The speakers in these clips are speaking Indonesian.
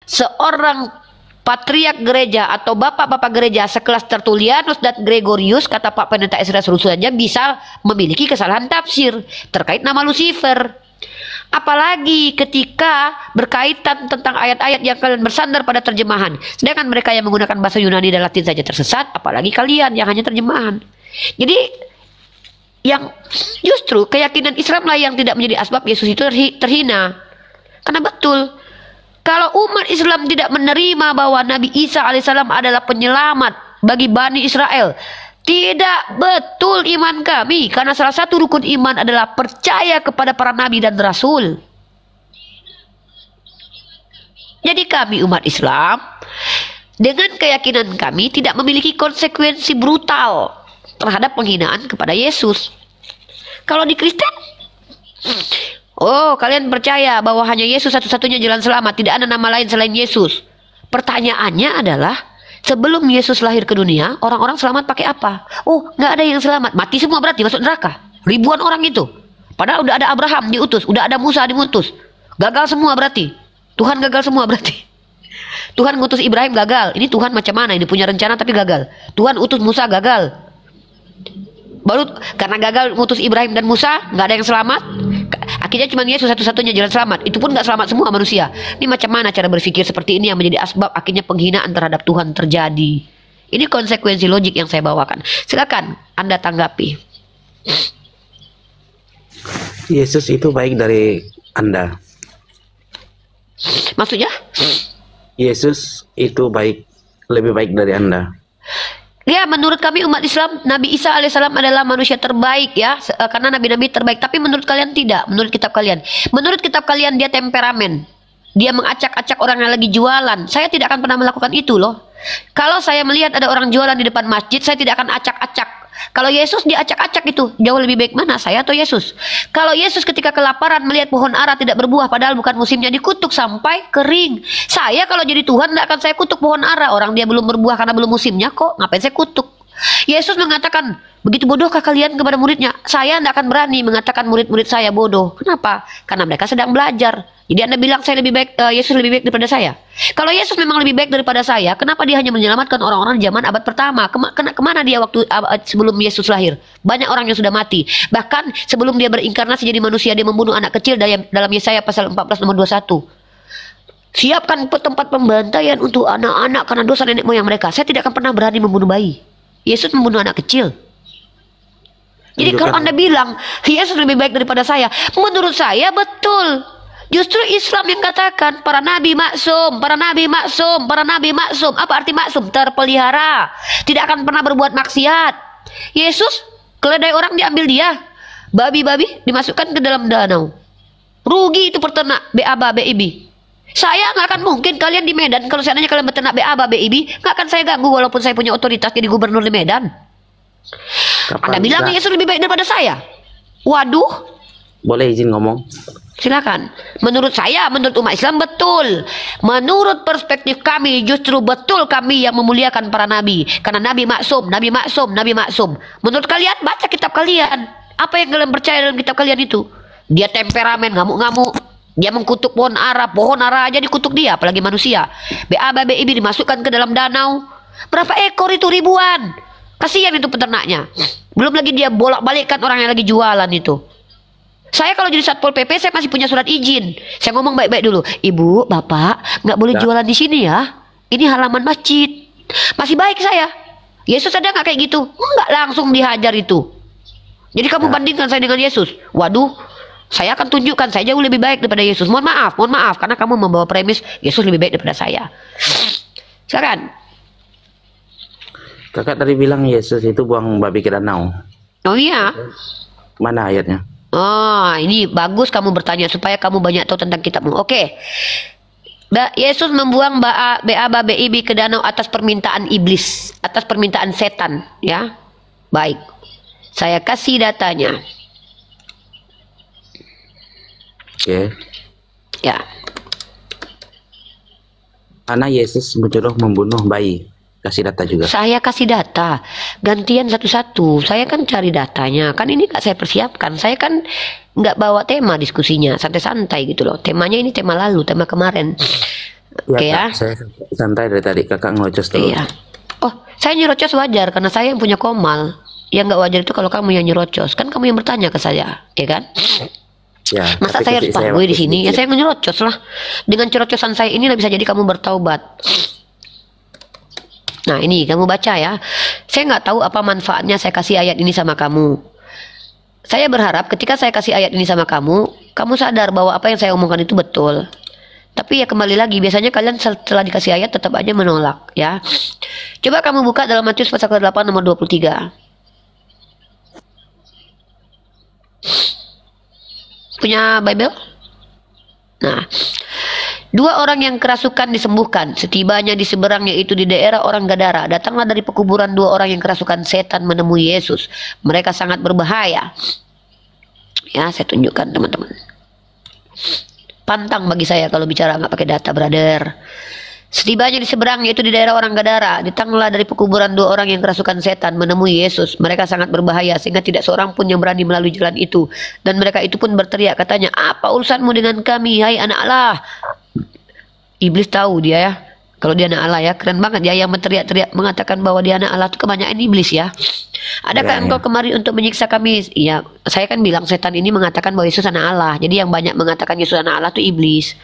seorang patriark gereja atau bapak-bapak gereja sekelas Tertullianus dan Gregorius, kata Pak Pendeta Ezra saja, bisa memiliki kesalahan tafsir terkait nama Lucifer. Apalagi ketika berkaitan tentang ayat-ayat yang kalian bersandar pada terjemahan, sedangkan mereka yang menggunakan bahasa Yunani dan Latin saja tersesat, apalagi kalian yang hanya terjemahan. Jadi yang justru keyakinan Islamlah yang tidak menjadi asbab Yesus itu terhina. Karena betul, kalau umat Islam tidak menerima bahwa Nabi Isa alaihissalam adalah penyelamat bagi Bani Israel, tidak betul iman kami. Karena salah satu rukun iman adalah percaya kepada para nabi dan rasul. Jadi kami umat Islam, dengan keyakinan kami tidak memiliki konsekuensi brutal terhadap penghinaan kepada Yesus. Kalau di Kristen, oh, kalian percaya bahwa hanya Yesus satu-satunya jalan selamat, tidak ada nama lain selain Yesus. Pertanyaannya adalah, sebelum Yesus lahir ke dunia, orang-orang selamat pakai apa? Oh, nggak ada yang selamat. Mati semua berarti, masuk neraka. Ribuan orang itu. Padahal udah ada Abraham diutus, udah ada Musa diutus. Gagal semua berarti. Tuhan gagal semua berarti. Tuhan ngutus Ibrahim gagal. Ini Tuhan macam mana? Ini punya rencana tapi gagal. Tuhan utus Musa gagal. Baru karena gagal ngutus Ibrahim dan Musa, nggak ada yang selamat. Akhirnya cuma Yesus satu-satunya jalan selamat. Itu pun nggak selamat semua manusia. Ini macam mana cara berpikir seperti ini yang menjadi asbab akhirnya penghinaan terhadap Tuhan terjadi. Ini konsekuensi logik yang saya bawakan. Silakan Anda tanggapi. Yesus itu baik dari Anda. Maksudnya? Yesus itu lebih baik dari Anda. Ya, menurut kami umat Islam, Nabi Isa alaihissalam adalah manusia terbaik ya, karena nabi-nabi terbaik. Tapi menurut kalian tidak, menurut kitab kalian. Menurut kitab kalian dia temperamen. Dia mengacak-acak orang yang lagi jualan. Saya tidak akan pernah melakukan itu loh. Kalau saya melihat ada orang jualan di depan masjid, saya tidak akan acak-acak. Kalau Yesus diacak-acak itu, jauh lebih baik mana, saya atau Yesus? Kalau Yesus ketika kelaparan melihat pohon ara tidak berbuah padahal bukan musimnya, dikutuk sampai kering. Saya kalau jadi Tuhan tidak akan saya kutuk pohon ara, orang dia belum berbuah karena belum musimnya kok, ngapain saya kutuk? Yesus mengatakan, begitu bodohkah kalian kepada muridnya? Saya tidak akan berani mengatakan murid-murid saya bodoh. Kenapa? Karena mereka sedang belajar. Jadi Anda bilang saya lebih baik, Yesus lebih baik daripada saya. Kalau Yesus memang lebih baik daripada saya, kenapa dia hanya menyelamatkan orang-orang di zaman abad pertama? Kemana dia waktu sebelum Yesus lahir? Banyak orang yang sudah mati. Bahkan sebelum dia berinkarnasi jadi manusia, dia membunuh anak kecil dalam Yesaya pasal 14 nomor 21. Siapkan tempat pembantaian untuk anak-anak karena dosa nenek moyang mereka. Saya tidak akan pernah berani membunuh bayi. Yesus membunuh anak kecil. Jadi kalau Anda bilang Yesus lebih baik daripada saya, menurut saya betul. Justru Islam yang katakan para nabi maksum, para nabi maksum, para nabi maksum. Apa arti maksum? Terpelihara, tidak akan pernah berbuat maksiat. Yesus, keledai orang diambil dia, babi-babi dimasukkan ke dalam danau. Rugi itu peternak BABA BIB. Saya nggak akan mungkin kalian di Medan, kalau seandainya kalian beternak BABA BIB, nggak akan saya ganggu walaupun saya punya otoritas jadi gubernur di Medan. Anda bilang Yesus lebih baik daripada saya? Waduh. Boleh izin ngomong? Silakan. Menurut saya, menurut umat Islam betul. Menurut perspektif kami justru betul kami yang memuliakan para nabi. Karena nabi maksum, nabi maksum, nabi maksum. Menurut kalian, baca kitab kalian. Apa yang kalian percaya dalam kitab kalian itu? Dia temperamen, ngamuk-ngamuk. Dia mengkutuk pohon ara aja dikutuk dia, apalagi manusia. BABA BIB dimasukkan ke dalam danau. Berapa ekor itu? Ribuan. Kasihan itu peternaknya. Belum lagi dia bolak-balikkan orang yang lagi jualan itu. Saya kalau jadi Satpol PP saya masih punya surat izin. Saya ngomong baik-baik dulu. Ibu, bapak, nggak boleh jualan di sini ya. Ini halaman masjid. Masih baik saya. Yesus ada nggak kayak gitu? Nggak, langsung dihajar itu. Jadi kamu bandingkan saya dengan Yesus. Waduh, saya akan tunjukkan saya jauh lebih baik daripada Yesus. Mohon maaf, karena kamu membawa premis Yesus lebih baik daripada saya. Silakan. Kakak tadi bilang Yesus itu buang babi ke danau. Oh iya. Mana ayatnya? Oh, ini bagus kamu bertanya supaya kamu banyak tahu tentang kitabmu. Oke. Yesus membuang BABA BIB ke danau atas permintaan iblis, atas permintaan setan, ya. Baik. Saya kasih datanya. Oke. Ya. Karena Yesus menyuruh membunuh bayi. Kasih data juga. Saya kasih data. Gantian satu-satu. Saya kan cari datanya. Kan ini gak saya persiapkan. Saya kan nggak bawa tema diskusinya. Santai-santai gitu loh. Temanya ini tema lalu, tema kemarin. Ya Oke kak, ya. saya santai dari tadi, kakak ngelocos terus. Iya. Oh, saya nyerocos wajar karena saya yang punya komal. Yang nggak wajar itu kalau kamu yang nyerocos. Kan kamu yang bertanya ke saya, ya kan? Ya, Masa tapi saya harus ketika saya pahami di waktu sini? Ya sedikit. saya nyerocos lah. Dengan cerocosan saya ini bisa jadi kamu bertaubat. Nah ini kamu baca ya. Saya nggak tahu apa manfaatnya saya kasih ayat ini sama kamu. Saya berharap ketika saya kasih ayat ini sama kamu, kamu sadar bahwa apa yang saya omongkan itu betul. Tapi ya kembali lagi, biasanya kalian setelah dikasih ayat tetap aja menolak ya. Coba kamu buka dalam Matius pasal ke-8 nomor 23. Punya Bible? Nah, dua orang yang kerasukan disembuhkan. Setibanya di seberang, yaitu di daerah orang Gadara, datanglah dari pekuburan dua orang yang kerasukan setan menemui Yesus. Mereka sangat berbahaya. Ya, saya tunjukkan teman-teman. Pantang bagi saya kalau bicara nggak pakai data, brother. Setibanya di seberang, yaitu di daerah orang Gadara, datanglah dari pekuburan dua orang yang kerasukan setan menemui Yesus. Mereka sangat berbahaya sehingga tidak seorang pun yang berani melalui jalan itu. Dan mereka itu pun berteriak, katanya, apa urusanmu dengan kami, hai anak Allah? Iblis tahu dia ya, kalau dia anak Allah ya, keren banget ya yang berteriak-teriak mengatakan bahwa dia anak Allah itu kebanyakan iblis ya. Adakah Ya, engkau ya. kemari untuk menyiksa kami? Ya, saya kan bilang setan ini mengatakan bahwa Yesus anak Allah. Jadi yang banyak mengatakan Yesus anak Allah itu iblis.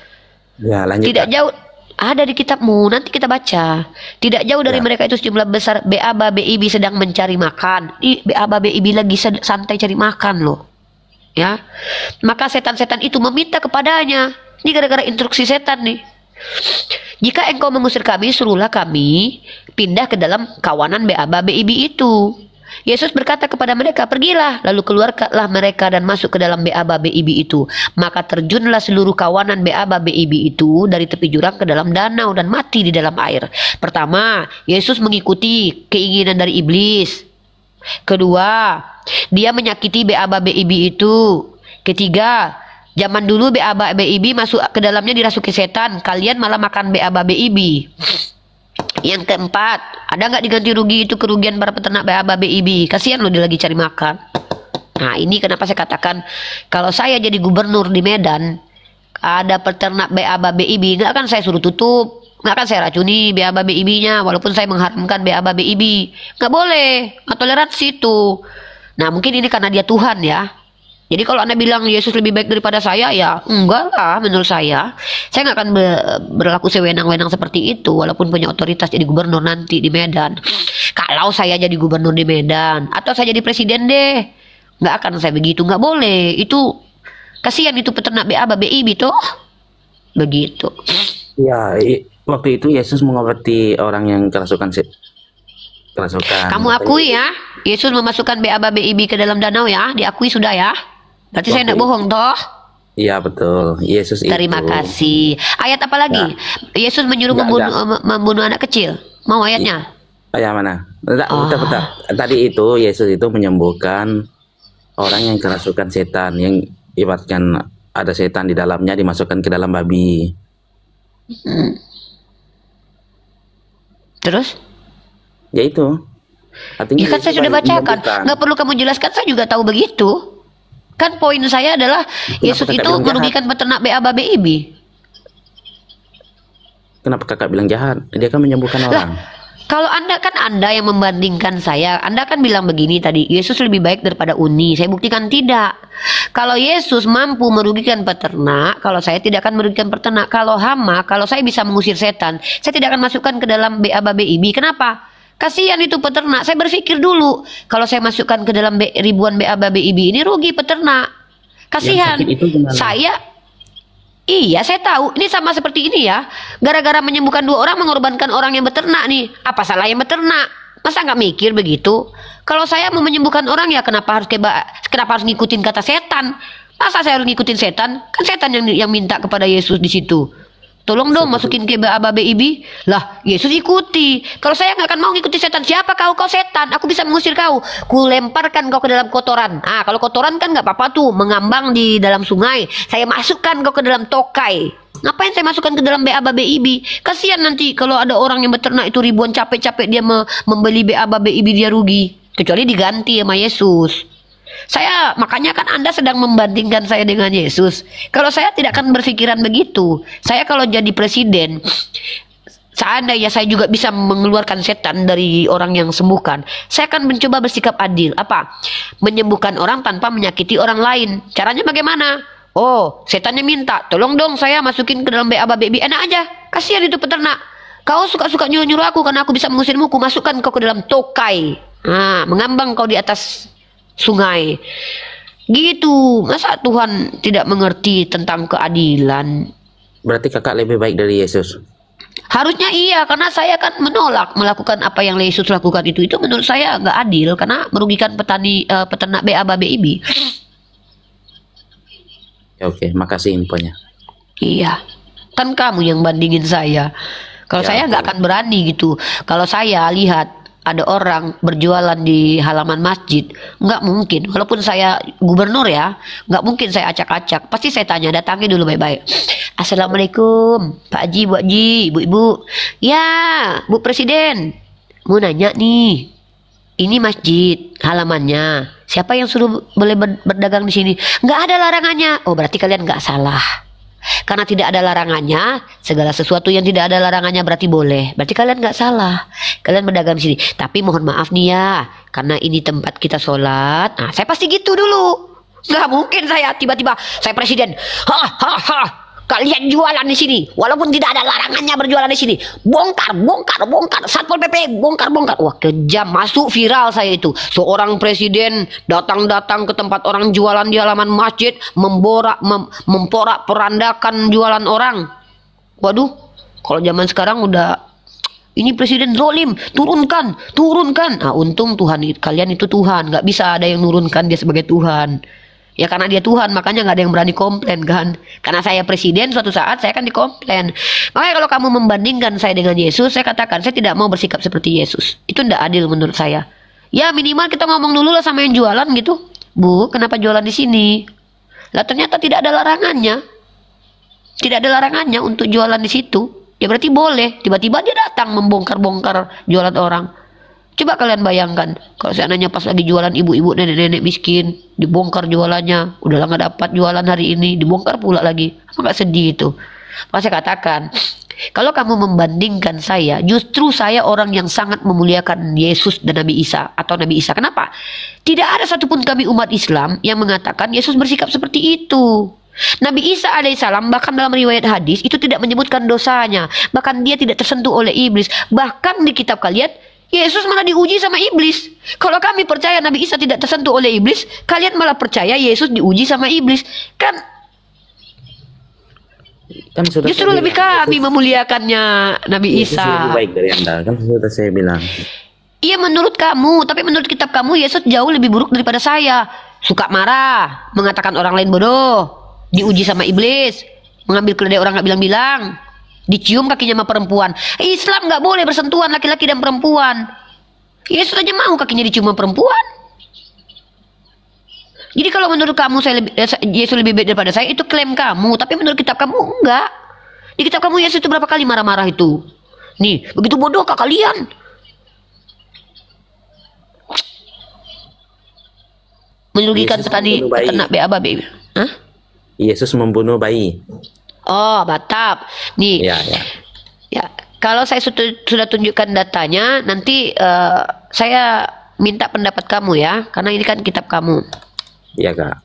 Ya, lanjut Tidak kak. jauh, ada di kitabmu, nanti kita baca. Tidak jauh dari Ya. mereka itu sejumlah besar BABA BIB sedang mencari makan. BABA BIB lagi santai cari makan loh. Ya. Maka setan-setan itu meminta kepadanya. Ini gara-gara instruksi setan nih. Jika engkau mengusir kami, suruhlah kami pindah ke dalam kawanan BABA BIB itu. Yesus berkata kepada mereka, pergilah. Lalu keluarlah mereka dan masuk ke dalam BABA BIB itu. Maka terjunlah seluruh kawanan BABA BIB itu dari tepi jurang ke dalam danau dan mati di dalam air. Pertama, Yesus mengikuti keinginan dari iblis. Kedua, dia menyakiti BABA BIB itu. Ketiga, zaman dulu BABA BIB masuk ke dalamnya dirasuki setan. Kalian malah makan BABA BIB. Yang keempat, ada nggak diganti rugi itu kerugian para peternak BABA BIB? Kasihan loh dia lagi cari makan. Nah ini kenapa saya katakan kalau saya jadi gubernur di Medan, ada peternak BABA BIB, nggak akan saya suruh tutup, nggak akan saya racuni BABA BIB-nya, walaupun saya mengharamkan BABA BIB, nggak boleh, nggak toleransi itu. Nah mungkin ini karena dia Tuhan ya. Jadi kalau Anda bilang Yesus lebih baik daripada saya, ya enggak lah menurut saya. Saya nggak akan berlaku sewenang-wenang seperti itu, walaupun punya otoritas jadi gubernur nanti di Medan. Kalau saya jadi gubernur di Medan, atau saya jadi presiden deh, nggak akan saya begitu, nggak boleh. Itu kasihan itu peternak BABA BIB toh, begitu. Ya, waktu itu Yesus mengobati orang yang kerasukan. Kamu akui ya, Yesus memasukkan BABA BIB ke dalam danau ya, diakui sudah ya. Berarti saya tidak bohong toh. Iya betul, Yesus itu. Terima kasih. Ayat apa lagi? Yesus menyuruh membunuh anak kecil. Mau ayatnya? Ayat mana? Bentar. Tadi itu Yesus itu menyembuhkan orang yang kerasukan setan, yang ibaratkan ada setan di dalamnya dimasukkan ke dalam babi. Terus? Ya itu. Artinya Ya kan saya sudah bacakan. menyembuhkan. Nggak perlu kamu jelaskan, saya juga tahu begitu. Kan poin saya adalah Yesus kakak itu bilang jahat? merugikan peternak BABA BIB. Kenapa kakak bilang jahat? Dia kan menyembuhkan orang. Kalau Anda yang membandingkan saya, Anda kan bilang begini tadi, Yesus lebih baik daripada Uni. Saya buktikan tidak. Kalau Yesus mampu merugikan peternak, kalau saya tidak akan merugikan peternak. Kalau hama, kalau saya bisa mengusir setan, saya tidak akan masukkan ke dalam BABA BIB. Kenapa? Kasihan itu peternak. Saya berpikir dulu, kalau saya masukkan ke dalam ribuan BABA BIB ini rugi peternak. Kasihan. Yang sakit itu gimana? Iya, saya tahu. Ini sama seperti ini ya. Gara-gara menyembuhkan dua orang, mengorbankan orang yang beternak nih. Apa salah yang beternak? Masa nggak mikir begitu? Kalau saya mau menyembuhkan orang ya kenapa harus ngikutin kata setan? Masa saya harus ngikutin setan? Kan setan yang minta kepada Yesus di situ. Tolong dong masukin ke BABA BIB. Lah, Yesus ikuti. Kalau saya nggak akan mau ngikuti setan, siapa kau? Kau setan. Aku bisa mengusir kau. Kulemparkan kau ke dalam kotoran. Ah, kalau kotoran kan nggak apa-apa tuh, mengambang di dalam sungai. Saya masukkan kau ke dalam tokai. Ngapain saya masukkan ke dalam BABA BIB? Kasihan nanti kalau ada orang yang beternak itu ribuan, capek-capek dia membeli BABA BIB, dia rugi. Kecuali diganti sama Yesus. Makanya kan Anda sedang membandingkan saya dengan Yesus. Kalau saya tidak akan berpikiran begitu. Saya kalau jadi presiden, seandainya saya juga bisa mengeluarkan setan dari orang yang sembuhkan, saya akan mencoba bersikap adil. Apa? Menyembuhkan orang tanpa menyakiti orang lain. Caranya bagaimana? Oh, setannya minta, tolong dong saya masukin ke dalam BABA baby. Enak aja, kasihan itu peternak. Kau suka-suka nyuruh-nyuruh aku karena aku bisa mengusirmu, ku masukkan kau ke dalam tokai. Nah, mengambang kau di atas sungai. Gitu. Masa Tuhan tidak mengerti tentang keadilan? Berarti kakak lebih baik dari Yesus. Harusnya iya, karena saya kan menolak melakukan apa yang Yesus lakukan itu. Itu menurut saya nggak adil karena merugikan peternak BABA BIB. Ya, oke, makasih infonya. Iya. Kan kamu yang bandingin saya. Kalau Ya, saya nggak betul. akan berani gitu. Kalau saya lihat ada orang berjualan di halaman masjid, nggak mungkin. Walaupun saya gubernur ya, nggak mungkin saya acak-acak. Pasti saya tanya, datangi dulu baik-baik. Assalamualaikum, Pak Haji, Bu Haji, Ibu-ibu. Ya, Bu Presiden. Mau nanya nih, ini masjid halamannya. Siapa yang suruh boleh berdagang di sini? Nggak ada larangannya. Oh, berarti kalian nggak salah. Karena tidak ada larangannya, segala sesuatu yang tidak ada larangannya berarti boleh. Berarti kalian nggak salah. Kalian berdagang di sini. Tapi mohon maaf nih ya, karena ini tempat kita sholat. Nah, saya pasti gitu dulu. Nggak mungkin saya tiba-tiba saya presiden. Kalian jualan di sini, walaupun tidak ada larangannya berjualan di sini. Bongkar, bongkar, bongkar. Satpol PP, bongkar, bongkar. Wah, kejam, masuk viral saya itu. Seorang presiden datang-datang ke tempat orang jualan di halaman masjid, memporak-porandakan jualan orang. Waduh, kalau zaman sekarang udah ini presiden zolim, turunkan, turunkan. Nah, untung Tuhan, kalian itu Tuhan, nggak bisa ada yang nurunkan dia sebagai Tuhan. Ya karena dia Tuhan, makanya nggak ada yang berani komplain kan. Karena saya presiden, suatu saat saya akan dikomplain. Makanya kalau kamu membandingkan saya dengan Yesus, saya katakan saya tidak mau bersikap seperti Yesus. Itu tidak adil menurut saya. Ya minimal kita ngomong dulu lah sama yang jualan gitu. Bu, kenapa jualan di sini? Lah ternyata tidak ada larangannya. Tidak ada larangannya untuk jualan di situ. Ya berarti boleh. Tiba-tiba dia datang membongkar-bongkar jualan orang. Coba kalian bayangkan, kalau seandainya pas lagi jualan ibu-ibu, nenek-nenek miskin, dibongkar jualannya, udah nggak dapat jualan hari ini, dibongkar pula lagi. Apa nggak sedih itu? Maka saya katakan, kalau kamu membandingkan saya, justru saya orang yang sangat memuliakan Yesus dan Nabi Isa atau Nabi Isa. Kenapa? Tidak ada satupun kami umat Islam yang mengatakan Yesus bersikap seperti itu. Nabi Isa alaihissalam bahkan dalam riwayat hadis itu tidak menyebutkan dosanya, bahkan dia tidak tersentuh oleh iblis. Bahkan di kitab kalian Yesus malah diuji sama iblis. Kalau kami percaya Nabi Isa tidak tersentuh oleh iblis, kalian malah percaya Yesus diuji sama iblis. Kan Sudah justru saya lebih bilang, kami memuliakannya Nabi Yesus lebih Isa. baik dari Anda. Kan sudah saya bilang. Iya menurut kamu, tapi menurut kitab kamu Yesus jauh lebih buruk daripada saya. Suka marah, mengatakan orang lain bodoh, diuji sama iblis, mengambil keledai orang nggak bilang-bilang, dicium kakinya sama perempuan. Islam nggak boleh bersentuhan laki-laki dan perempuan. Yesus aja mau kakinya dicium sama perempuan. Jadi kalau menurut kamu Yesus lebih baik daripada saya, itu klaim kamu. Tapi menurut kitab kamu enggak. Di kitab kamu Yesus itu berapa kali marah-marah itu. Nih, begitu bodoh kak kalian. Menyugikan Yesus petani membunuh bayi. peternak BABA. Hah? Yesus membunuh bayi. Oh, Batak. Nih, Ya, ya. ya. Kalau saya sudah tunjukkan datanya, nanti saya minta pendapat kamu ya, karena ini kan kitab kamu. Iya, Kak.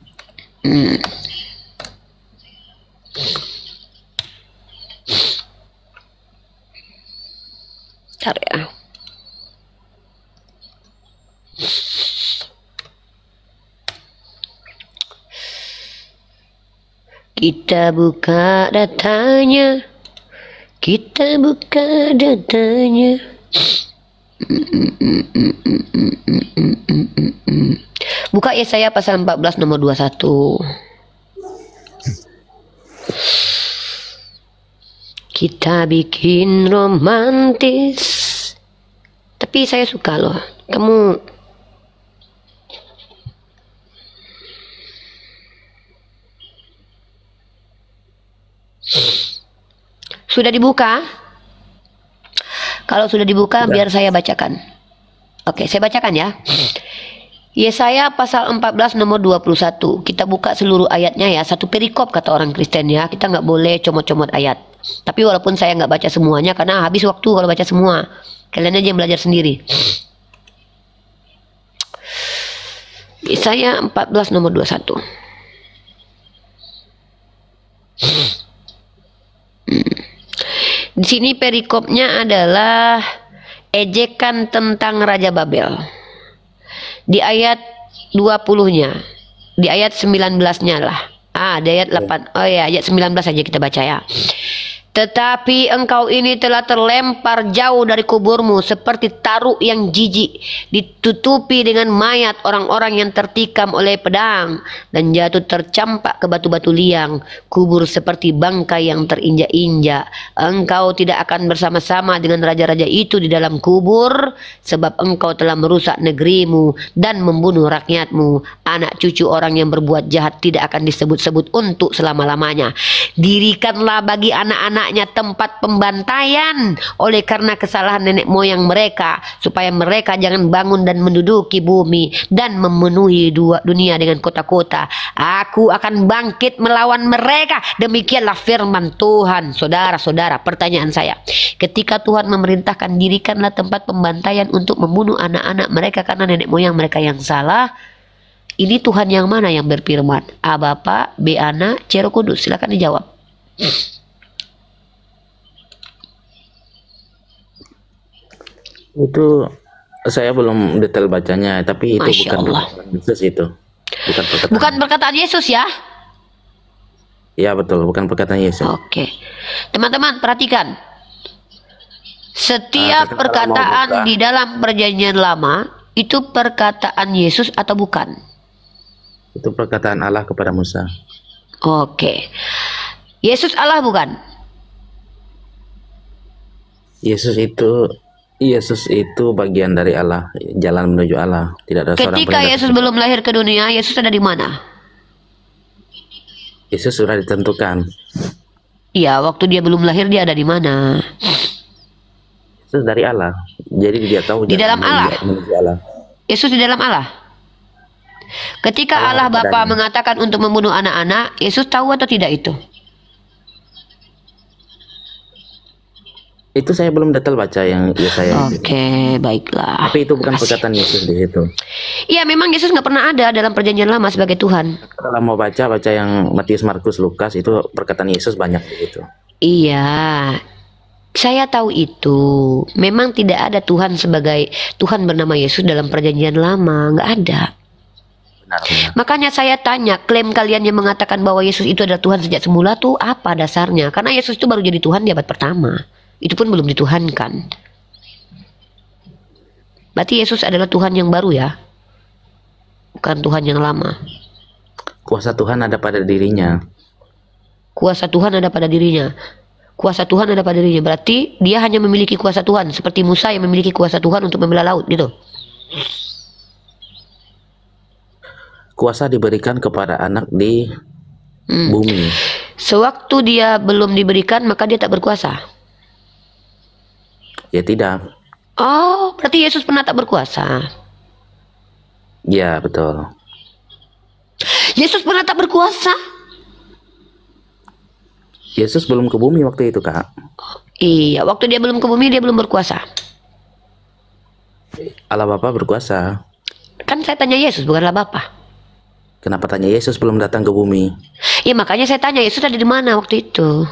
Bentar ya. Kita buka datanya. Kita buka datanya. Buka Yesaya pasal 14 nomor 21. Kita bikin romantis. Tapi saya suka loh. Kamu sudah dibuka? Kalau sudah dibuka, Sudah. biar saya bacakan. Oke, saya bacakan ya. Yesaya pasal 14 nomor 21. Kita buka seluruh ayatnya ya. Satu perikop kata orang Kristen ya. Kita nggak boleh comot-comot ayat. Tapi walaupun saya nggak baca semuanya karena habis waktu kalau baca semua. Kalian aja yang belajar sendiri. Yesaya 14 nomor 21. Di sini perikopnya adalah ejekan tentang Raja Babel. Di ayat 20-nya, di ayat 19-nya lah. Di ayat 8. Oh ya, ayat 19 saja kita baca ya. Tetapi engkau ini telah terlempar jauh dari kuburmu seperti taruk yang jijik, ditutupi dengan mayat orang-orang yang tertikam oleh pedang dan jatuh tercampak ke batu-batu liang, kubur seperti bangkai yang terinjak-injak. Engkau tidak akan bersama-sama dengan raja-raja itu di dalam kubur, sebab engkau telah merusak negerimu dan membunuh rakyatmu. Anak cucu orang yang berbuat jahat tidak akan disebut-sebut untuk selama-lamanya. Dirikanlah bagi anak-anaknya tempat pembantaian oleh karena kesalahan nenek moyang mereka, supaya mereka jangan bangun dan menduduki bumi dan memenuhi dunia dengan kota-kota. Aku akan bangkit melawan mereka. Demikianlah firman Tuhan. Saudara-saudara, pertanyaan saya, ketika Tuhan memerintahkan dirikanlah tempat pembantaian untuk membunuh anak-anak mereka karena nenek moyang mereka yang salah, ini Tuhan yang mana yang berfirman? A Bapa, B Anak, C Roh Kudus. Silakan dijawab. Itu saya belum detail bacanya, tapi itu Masya bukan Allah. perkataan Yesus itu. Bukan perkataan. Bukan perkataan Yesus ya? Ya betul, bukan perkataan Yesus. Oke. Teman-teman perhatikan. Setiap Kalau mau perkataan buka. di dalam perjanjian lama itu perkataan Yesus atau bukan? Itu perkataan Allah kepada Musa. Oke. Yesus Allah bukan? Yesus itu bagian dari Allah, jalan menuju Allah. Tidak ada seorang Ketika pun yang Yesus belum lahir ke dunia, Yesus ada di mana? Yesus sudah ditentukan. Iya, waktu dia belum lahir dia ada di mana? Yesus dari Allah. Jadi dia tahu Di dalam Allah? menuju Allah. Yesus di dalam Allah. Ketika Allah Bapa mengatakan untuk membunuh anak-anak, Yesus tahu atau tidak itu? Itu saya belum detail baca yang Yesaya. Oke, baiklah. Tapi itu bukan Makasih. perkataan Yesus di situ. Iya, memang Yesus nggak pernah ada dalam perjanjian lama sebagai Tuhan. Kalau mau baca yang Matius, Markus, Lukas, itu perkataan Yesus banyak di situ. Iya, saya tahu itu. Memang tidak ada Tuhan sebagai Tuhan bernama Yesus dalam perjanjian lama, nggak ada. Benar. Makanya saya tanya, klaim kalian yang mengatakan bahwa Yesus itu adalah Tuhan sejak semula tuh apa dasarnya? Karena Yesus itu baru jadi Tuhan di abad pertama. Itu pun belum dituhankan. Berarti Yesus adalah Tuhan yang baru ya? Bukan Tuhan yang lama. Kuasa Tuhan ada pada dirinya. Kuasa Tuhan ada pada dirinya. Kuasa Tuhan ada pada dirinya. Berarti dia hanya memiliki kuasa Tuhan. Seperti Musa yang memiliki kuasa Tuhan untuk membelah laut gitu. Kuasa diberikan kepada anak di bumi. Sewaktu dia belum diberikan, maka dia tak berkuasa. Ya tidak. Oh, berarti Yesus pernah tak berkuasa. Ya betul. Yesus pernah tak berkuasa? Yesus belum ke bumi waktu itu, Kak. Iya, waktu dia belum ke bumi, dia belum berkuasa. Allah Bapa berkuasa. Kan saya tanya Yesus, bukanlah Bapa. Kenapa tanya Yesus belum datang ke bumi? Iya, makanya saya tanya Yesus ada di mana waktu itu.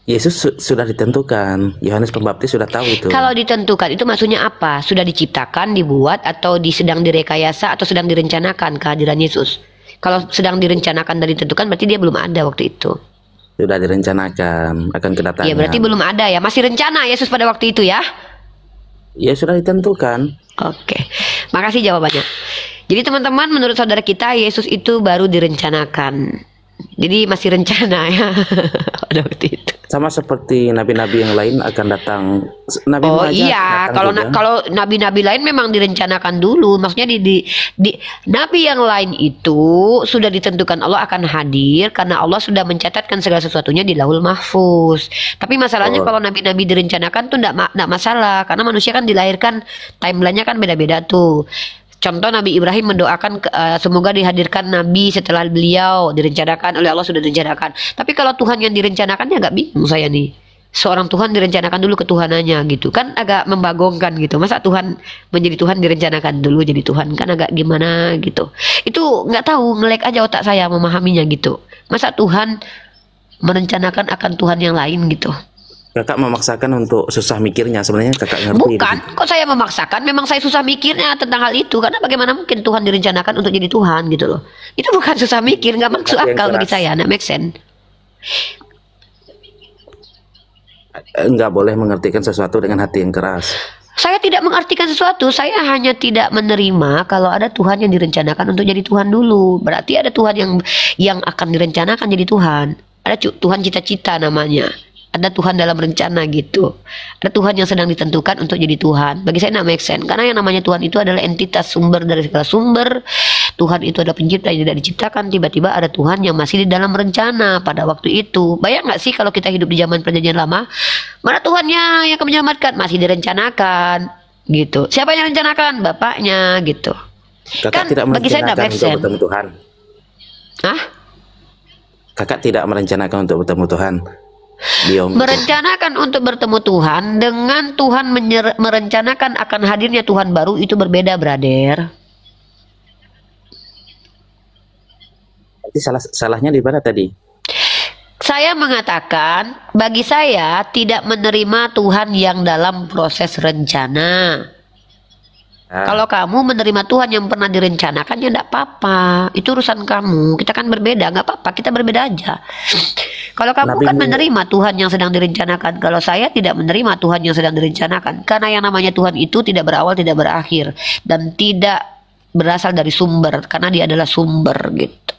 Yesus sudah ditentukan. Yohanes Pembaptis sudah tahu itu. Kalau ditentukan itu maksudnya apa? Sudah diciptakan, dibuat, atau sedang direkayasa, atau sedang direncanakan kehadiran Yesus? Kalau sedang direncanakan dan ditentukan, berarti dia belum ada waktu itu. Sudah direncanakan akan kedatangan. Ya, berarti belum ada ya. Masih rencana Yesus pada waktu itu ya? Ya sudah ditentukan. Oke, makasih jawabannya. Jadi teman-teman, menurut saudara kita, Yesus itu baru direncanakan. Jadi masih rencana ya pada waktu itu. Sama seperti nabi-nabi yang lain akan datang. Nabi Oh Muhammad iya, datang juga. kalau nabi-nabi lain memang direncanakan dulu. Maksudnya di nabi yang lain itu sudah ditentukan Allah akan hadir karena Allah sudah mencatatkan segala sesuatunya di Lauhul Mahfuz. Tapi masalahnya kalau nabi-nabi direncanakan tuh enggak masalah karena manusia kan dilahirkan timelinenya kan beda-beda tuh. Contoh Nabi Ibrahim mendoakan semoga dihadirkan Nabi setelah beliau, direncanakan oleh Allah, sudah direncanakan. Tapi kalau Tuhan yang direncanakannya agak bingung saya nih. Seorang Tuhan direncanakan dulu ketuhanannya gitu kan, agak membagongkan gitu. Masa Tuhan menjadi Tuhan direncanakan dulu jadi Tuhan, kan agak gimana gitu. Itu nggak tahu, ngelek aja otak saya memahaminya gitu. Masa Tuhan merencanakan akan Tuhan yang lain gitu. Kakak memaksakan untuk susah mikirnya, sebenarnya kakak ngerti. Bukan, kok saya memaksakan, memang saya susah mikirnya tentang hal itu. Karena bagaimana mungkin Tuhan direncanakan untuk jadi Tuhan gitu loh. Itu bukan susah mikir, nggak masuk akal bagi saya, nggak make sense. Nggak boleh mengertikan sesuatu dengan hati yang keras. Saya tidak mengartikan sesuatu, saya hanya tidak menerima kalau ada Tuhan yang direncanakan untuk jadi Tuhan dulu. Berarti ada Tuhan yang akan direncanakan jadi Tuhan. Ada Tuhan cita-cita namanya. Ada Tuhan dalam rencana gitu. Ada Tuhan yang sedang ditentukan untuk jadi Tuhan. Bagi saya tidak make sense. Karena yang namanya Tuhan itu adalah entitas sumber dari segala sumber. Tuhan itu adalah pencipta yang tidak diciptakan. Tiba-tiba ada Tuhan yang masih di dalam rencana pada waktu itu. Bayang nggak sih kalau kita hidup di zaman perjanjian lama? Mana Tuhannya yang akan menyelamatkan? Masih direncanakan gitu. Siapa yang rencanakan? Bapaknya gitu. Kakak Kan tidak bagi saya tidak merencanakan make untuk sense. bertemu Tuhan. Hah? Kakak tidak merencanakan untuk bertemu Tuhan. Merencanakan untuk bertemu Tuhan dengan Tuhan merencanakan akan hadirnya Tuhan baru itu berbeda, brother. Jadi salahnya di mana tadi? Saya mengatakan bagi saya tidak menerima Tuhan yang dalam proses rencana. Kalau kamu menerima Tuhan yang pernah direncanakan ya enggak apa-apa. Itu urusan kamu. Kita kan berbeda, nggak apa-apa. Kita berbeda aja. Kalau kamu kan menerima Tuhan yang sedang direncanakan. Kalau saya tidak menerima Tuhan yang sedang direncanakan. Karena yang namanya Tuhan itu tidak berawal, tidak berakhir. Dan tidak berasal dari sumber. Karena dia adalah sumber gitu.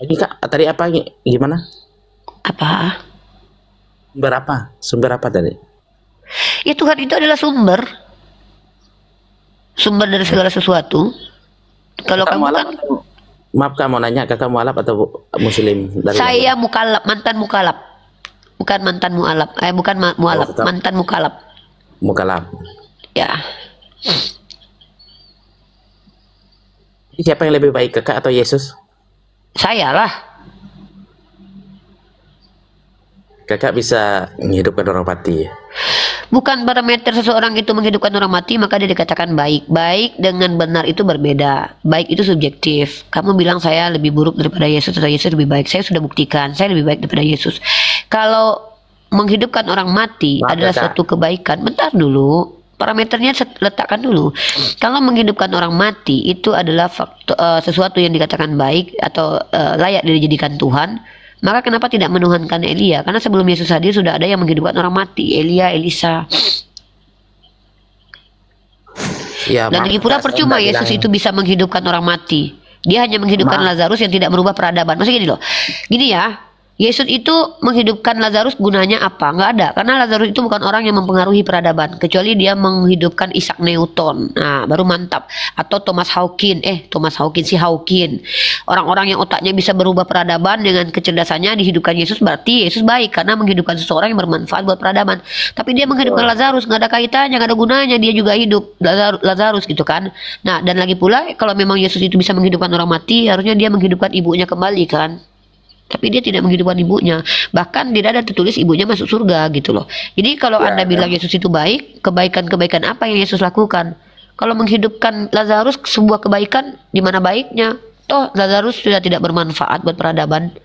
Ini Kak, tadi apa gimana? Apa? Sumber apa tadi? Ya Tuhan itu adalah sumber. Sumber dari segala sesuatu. Kalau kamu kan... Maaf Kak, mau nanya, kakak mualaf atau muslim? Saya mukalaf, mantan mukalaf. Bukan mantan mualaf. Bukan mualaf, mantan mukalaf. Mukalaf. Ya. Siapa yang lebih baik, kakak atau Yesus? Saya lah. Kakak bisa menghidupkan orang mati. Bukan parameter seseorang itu menghidupkan orang mati maka dia dikatakan baik. Baik dengan benar itu berbeda. Baik itu subjektif. Kamu bilang saya lebih buruk daripada Yesus atau Yesus lebih baik. Saya sudah buktikan saya lebih baik daripada Yesus. Kalau menghidupkan orang mati adalah suatu kebaikan. Bentar dulu. Parameternya letakkan dulu. Kalau menghidupkan orang mati itu adalah sesuatu yang dikatakan baik atau layak dijadikan Tuhan. Maka kenapa tidak menuhankan Elia? Karena sebelum Yesus hadir sudah ada yang menghidupkan orang mati. Elia, Elisa. Ya, dan lagi pula percuma Yesus itu bisa menghidupkan orang mati. Dia hanya menghidupkan Lazarus yang tidak merubah peradaban. Maksudnya gini loh. Gini ya. Yesus itu menghidupkan Lazarus gunanya apa? Nggak ada. Karena Lazarus itu bukan orang yang mempengaruhi peradaban. Kecuali dia menghidupkan Isaac Newton. Nah, baru mantap. Atau Thomas Hawking. Hawking. Orang-orang yang otaknya bisa berubah peradaban dengan kecerdasannya dihidupkan Yesus. Berarti Yesus baik. Karena menghidupkan seseorang yang bermanfaat buat peradaban. Tapi dia menghidupkan Lazarus. Nggak ada kaitannya, nggak ada gunanya. Dia juga hidup. Lazarus gitu kan. Nah, dan lagi pula kalau memang Yesus itu bisa menghidupkan orang mati, harusnya dia menghidupkan ibunya kembali kan. Tapi dia tidak menghidupkan ibunya. Bahkan tidak ada tertulis ibunya masuk surga gitu loh. Jadi kalau Anda bilang Yesus itu baik, kebaikan-kebaikan apa yang Yesus lakukan? Kalau menghidupkan Lazarus sebuah kebaikan, di mana baiknya? Toh Lazarus sudah tidak bermanfaat buat peradaban.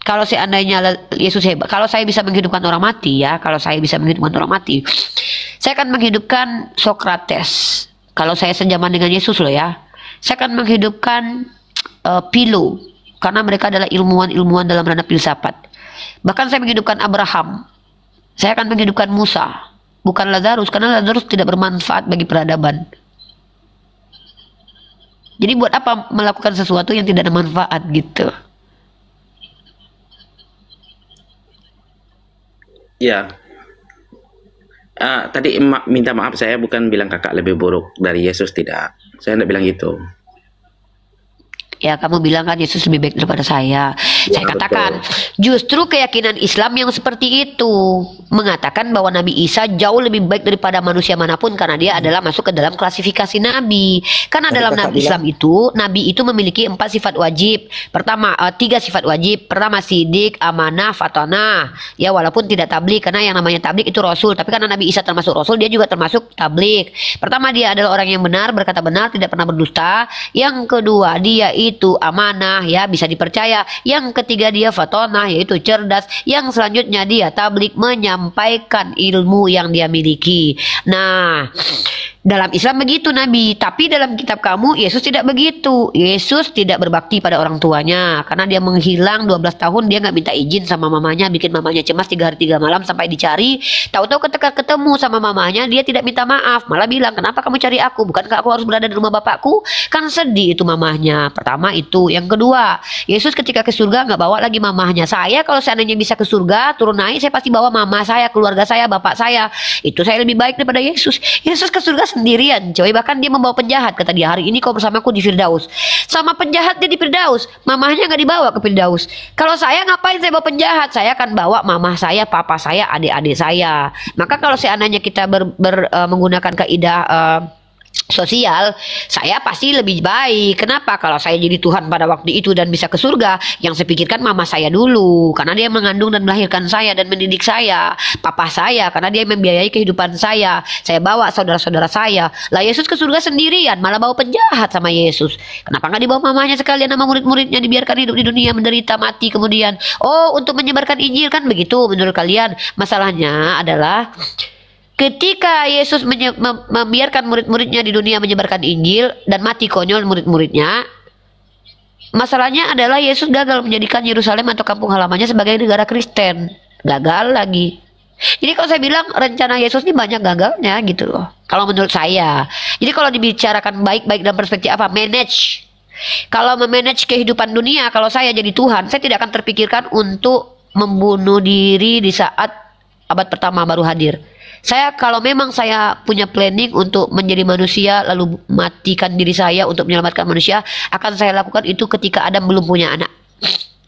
Kalau seandainya Yesus hebat, kalau saya bisa menghidupkan orang mati ya, saya akan menghidupkan Sokrates. Kalau saya sejaman dengan Yesus loh ya, saya akan menghidupkan Philo. Karena mereka adalah ilmuwan-ilmuwan dalam ranah filsafat. Bahkan saya menghidupkan Abraham. Saya akan menghidupkan Musa. Bukan Lazarus. Karena Lazarus tidak bermanfaat bagi peradaban. Jadi buat apa melakukan sesuatu yang tidak ada manfaat gitu. Ya. Tadi minta maaf, saya bukan bilang kakak lebih buruk dari Yesus, tidak. Saya tidak bilang gitu. Ya, kamu bilang kan Yesus lebih baik daripada saya. Ya, Saya katakan, betul. justru keyakinan Islam yang seperti itu mengatakan bahwa Nabi Isa jauh lebih baik daripada manusia manapun karena dia adalah masuk ke dalam klasifikasi Nabi. Karena Tadi dalam kakak Islam itu, Nabi itu memiliki 4 sifat wajib. Pertama, 3 sifat wajib. Pertama, sidik, amanah, fatonah. Ya, walaupun tidak tablik karena yang namanya tablik itu Rasul. Tapi karena Nabi Isa termasuk Rasul, dia juga termasuk tablik. Pertama, dia adalah orang yang benar, berkata benar, tidak pernah berdusta. Yang kedua, dia itu amanah, ya, bisa dipercaya. Yang ketiga, dia fatonah, yaitu cerdas. Yang selanjutnya, dia tablik, menyampaikan ilmu yang dia miliki. Nah, dalam Islam begitu Nabi, tapi dalam kitab kamu Yesus tidak begitu. Yesus tidak berbakti pada orang tuanya karena dia menghilang 12 tahun, dia nggak minta izin sama mamanya, bikin mamanya cemas 3 hari 3 malam sampai dicari. Tahu-tahu ketika ketemu sama mamanya, dia tidak minta maaf, malah bilang, "Kenapa kamu cari aku? Bukankah aku harus berada di rumah bapakku?" Kan sedih itu mamahnya. Pertama itu. Yang kedua, Yesus ketika ke surga nggak bawa lagi mamahnya. Saya kalau seandainya bisa ke surga, turun naik, saya pasti bawa mama saya, keluarga saya, bapak saya. Itu saya lebih baik daripada Yesus. Yesus ke surga sendirian, coy. Bahkan dia membawa penjahat, kata dia, "Hari ini kau bersamaku di Firdaus." Sama penjahat dia di Firdaus, mamahnya nggak dibawa ke Firdaus. Kalau saya ngapain saya bawa penjahat? Saya akan bawa mamah saya, papa saya, adik-adik saya. Maka kalau seandainya kita menggunakan kaidah sosial, saya pasti lebih baik. Kenapa? Kalau saya jadi Tuhan pada waktu itu dan bisa ke surga, yang saya pikirkan mama saya dulu, karena dia mengandung dan melahirkan saya dan mendidik saya. Papa saya, karena dia membiayai kehidupan saya. Saya bawa saudara-saudara saya. Lah, Yesus ke surga sendirian, malah bawa penjahat sama Yesus. Kenapa nggak dibawa mamanya sekalian sama murid-muridnya, dibiarkan hidup di dunia, menderita, mati, kemudian untuk menyebarkan Injil, kan begitu menurut kalian? Masalahnya adalah ketika Yesus membiarkan murid-muridnya di dunia menyebarkan Injil dan mati konyol murid-muridnya, masalahnya adalah Yesus gagal menjadikan Yerusalem atau kampung halamannya sebagai negara Kristen. Gagal lagi. Jadi kalau saya bilang rencana Yesus ini banyak gagalnya gitu loh. Kalau menurut saya. Jadi kalau dibicarakan baik-baik dalam perspektif apa? Manage. Kalau memanage kehidupan dunia, kalau saya jadi Tuhan, saya tidak akan terpikirkan untuk membunuh diri di saat abad pertama baru hadir. Saya kalau memang saya punya planning untuk menjadi manusia lalu matikan diri saya untuk menyelamatkan manusia, akan saya lakukan itu ketika Adam belum punya anak.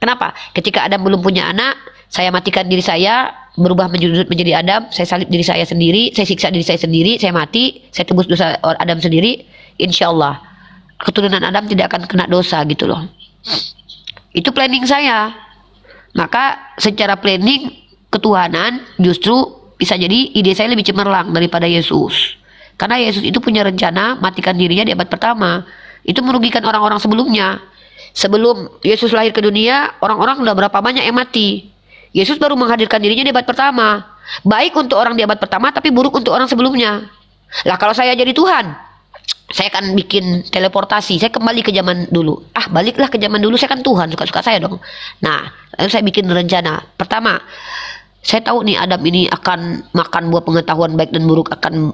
Kenapa? Ketika Adam belum punya anak, saya matikan diri saya, berubah menjadi Adam, saya salib diri saya sendiri, saya siksa diri saya sendiri, saya mati, saya tebus dosa Adam sendiri. Insya Allah keturunan Adam tidak akan kena dosa gitu loh. Itu planning saya. Maka secara planning ketuhanan justru bisa jadi ide saya lebih cemerlang daripada Yesus. Karena Yesus itu punya rencana matikan dirinya di abad pertama. Itu merugikan orang-orang sebelumnya. Sebelum Yesus lahir ke dunia, orang-orang udah berapa banyak yang mati. Yesus baru menghadirkan dirinya di abad pertama. Baik untuk orang di abad pertama, tapi buruk untuk orang sebelumnya. Lah kalau saya jadi Tuhan, saya akan bikin teleportasi. Saya kembali ke zaman dulu. Baliklah ke zaman dulu, saya kan Tuhan, suka-suka saya dong. Nah, lalu saya bikin rencana. Pertama, saya tahu nih Adam ini akan makan buah pengetahuan baik dan buruk, akan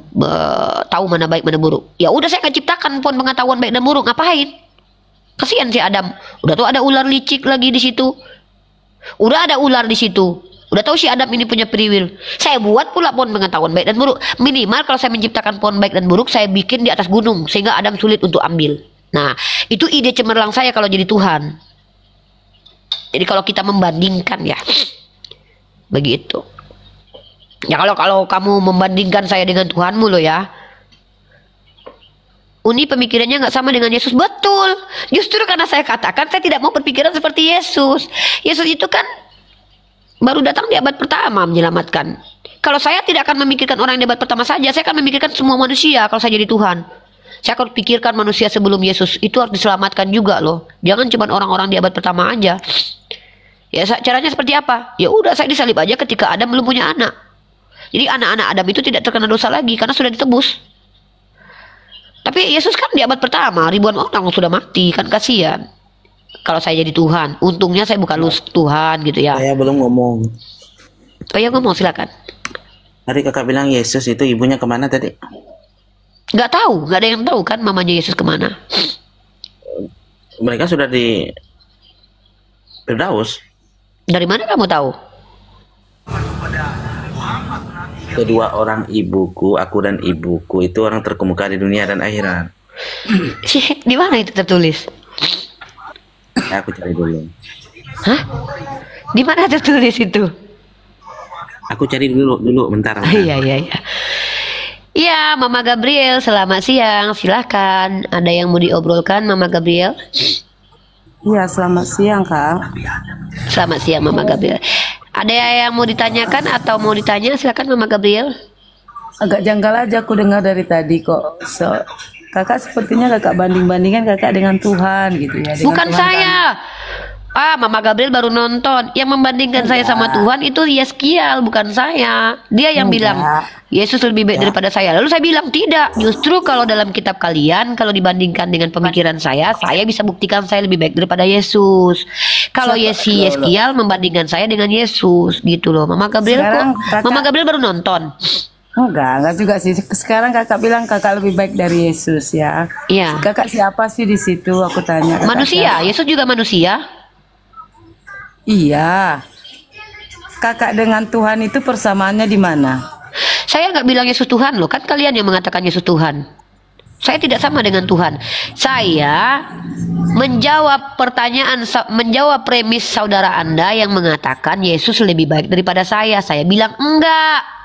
tahu mana baik mana buruk. Ya udah, saya akan ciptakan pohon pengetahuan baik dan buruk. Ngapain? Kasihan si Adam. Udah tuh ada ular licik lagi di situ. Udah ada ular di situ. Udah tahu si Adam ini punya free will. Saya buat pula pohon pengetahuan baik dan buruk. Minimal kalau saya menciptakan pohon baik dan buruk, saya bikin di atas gunung sehingga Adam sulit untuk ambil. Nah, itu ide cemerlang saya kalau jadi Tuhan. Jadi kalau kita membandingkan ya, begitu. Ya kalau kamu membandingkan saya dengan Tuhanmu loh ya. Uni pemikirannya nggak sama dengan Yesus. Betul. Justru karena saya katakan saya tidak mau berpikiran seperti Yesus. Yesus itu kan baru datang di abad pertama menyelamatkan. Kalau saya tidak akan memikirkan orang di abad pertama saja, saya akan memikirkan semua manusia kalau saya jadi Tuhan. Saya akan pikirkan manusia sebelum Yesus itu harus diselamatkan juga loh. Jangan cuma orang-orang di abad pertama aja. Ya caranya seperti apa? Ya udah, saya disalib aja ketika Adam belum punya anak. Jadi anak-anak Adam itu tidak terkena dosa lagi karena sudah ditebus. Tapi Yesus kan di abad pertama ribuan orang sudah mati, kan kasihan. Kalau saya jadi Tuhan, untungnya saya bukan Tuhan gitu ya. Saya belum ngomong. Oh ya, ngomong silakan. Tadi kakak bilang Yesus itu ibunya kemana tadi? Nggak tahu, nggak ada yang tahu kan mamanya Yesus kemana. Mereka sudah di Firdaus. Dari mana kamu tahu? Kedua orang ibuku, aku dan ibuku itu orang terkemuka di dunia dan akhirat. Di mana itu tertulis? Ya, aku cari dulu. Hah? Di mana tertulis itu? Aku cari dulu bentar. Iya, iya, iya. Iya, Mama Gabriel, selamat siang. Silahkan. Ada yang mau diobrolkan, Mama Gabriel? Iya, selamat siang, Kak. Selamat siang, Mama Gabriel. Ada yang mau ditanyakan atau mau ditanya? Silakan, Mama Gabriel. Agak janggal aja aku dengar dari tadi kok. Kakak sepertinya kakak banding-bandingkan kakak dengan Tuhan gitu ya. Dengan Bukan Tuhan saya. Mama Gabriel baru nonton. Yang membandingkan saya sama Tuhan itu Yeskial, bukan saya. Dia yang bilang Yesus lebih baik daripada saya. Lalu saya bilang tidak. Justru kalau dalam kitab kalian, kalau dibandingkan dengan pemikiran saya bisa buktikan saya lebih baik daripada Yesus. Kalau Yeskial membandingkan saya dengan Yesus, gitu loh. Mama Gabriel Mama Gabriel baru nonton. Enggak juga sih. Sekarang kakak bilang kakak lebih baik dari Yesus ya. Iya. Kakak siapa sih di situ? Aku tanya. Manusia. Yesus juga manusia. Iya. Kakak dengan Tuhan itu persamaannya di mana? Saya nggak bilang Yesus Tuhan loh, kan kalian yang mengatakan Yesus Tuhan. Saya tidak sama dengan Tuhan. Saya menjawab pertanyaan, menjawab premis saudara Anda yang mengatakan Yesus lebih baik daripada saya. Saya bilang enggak.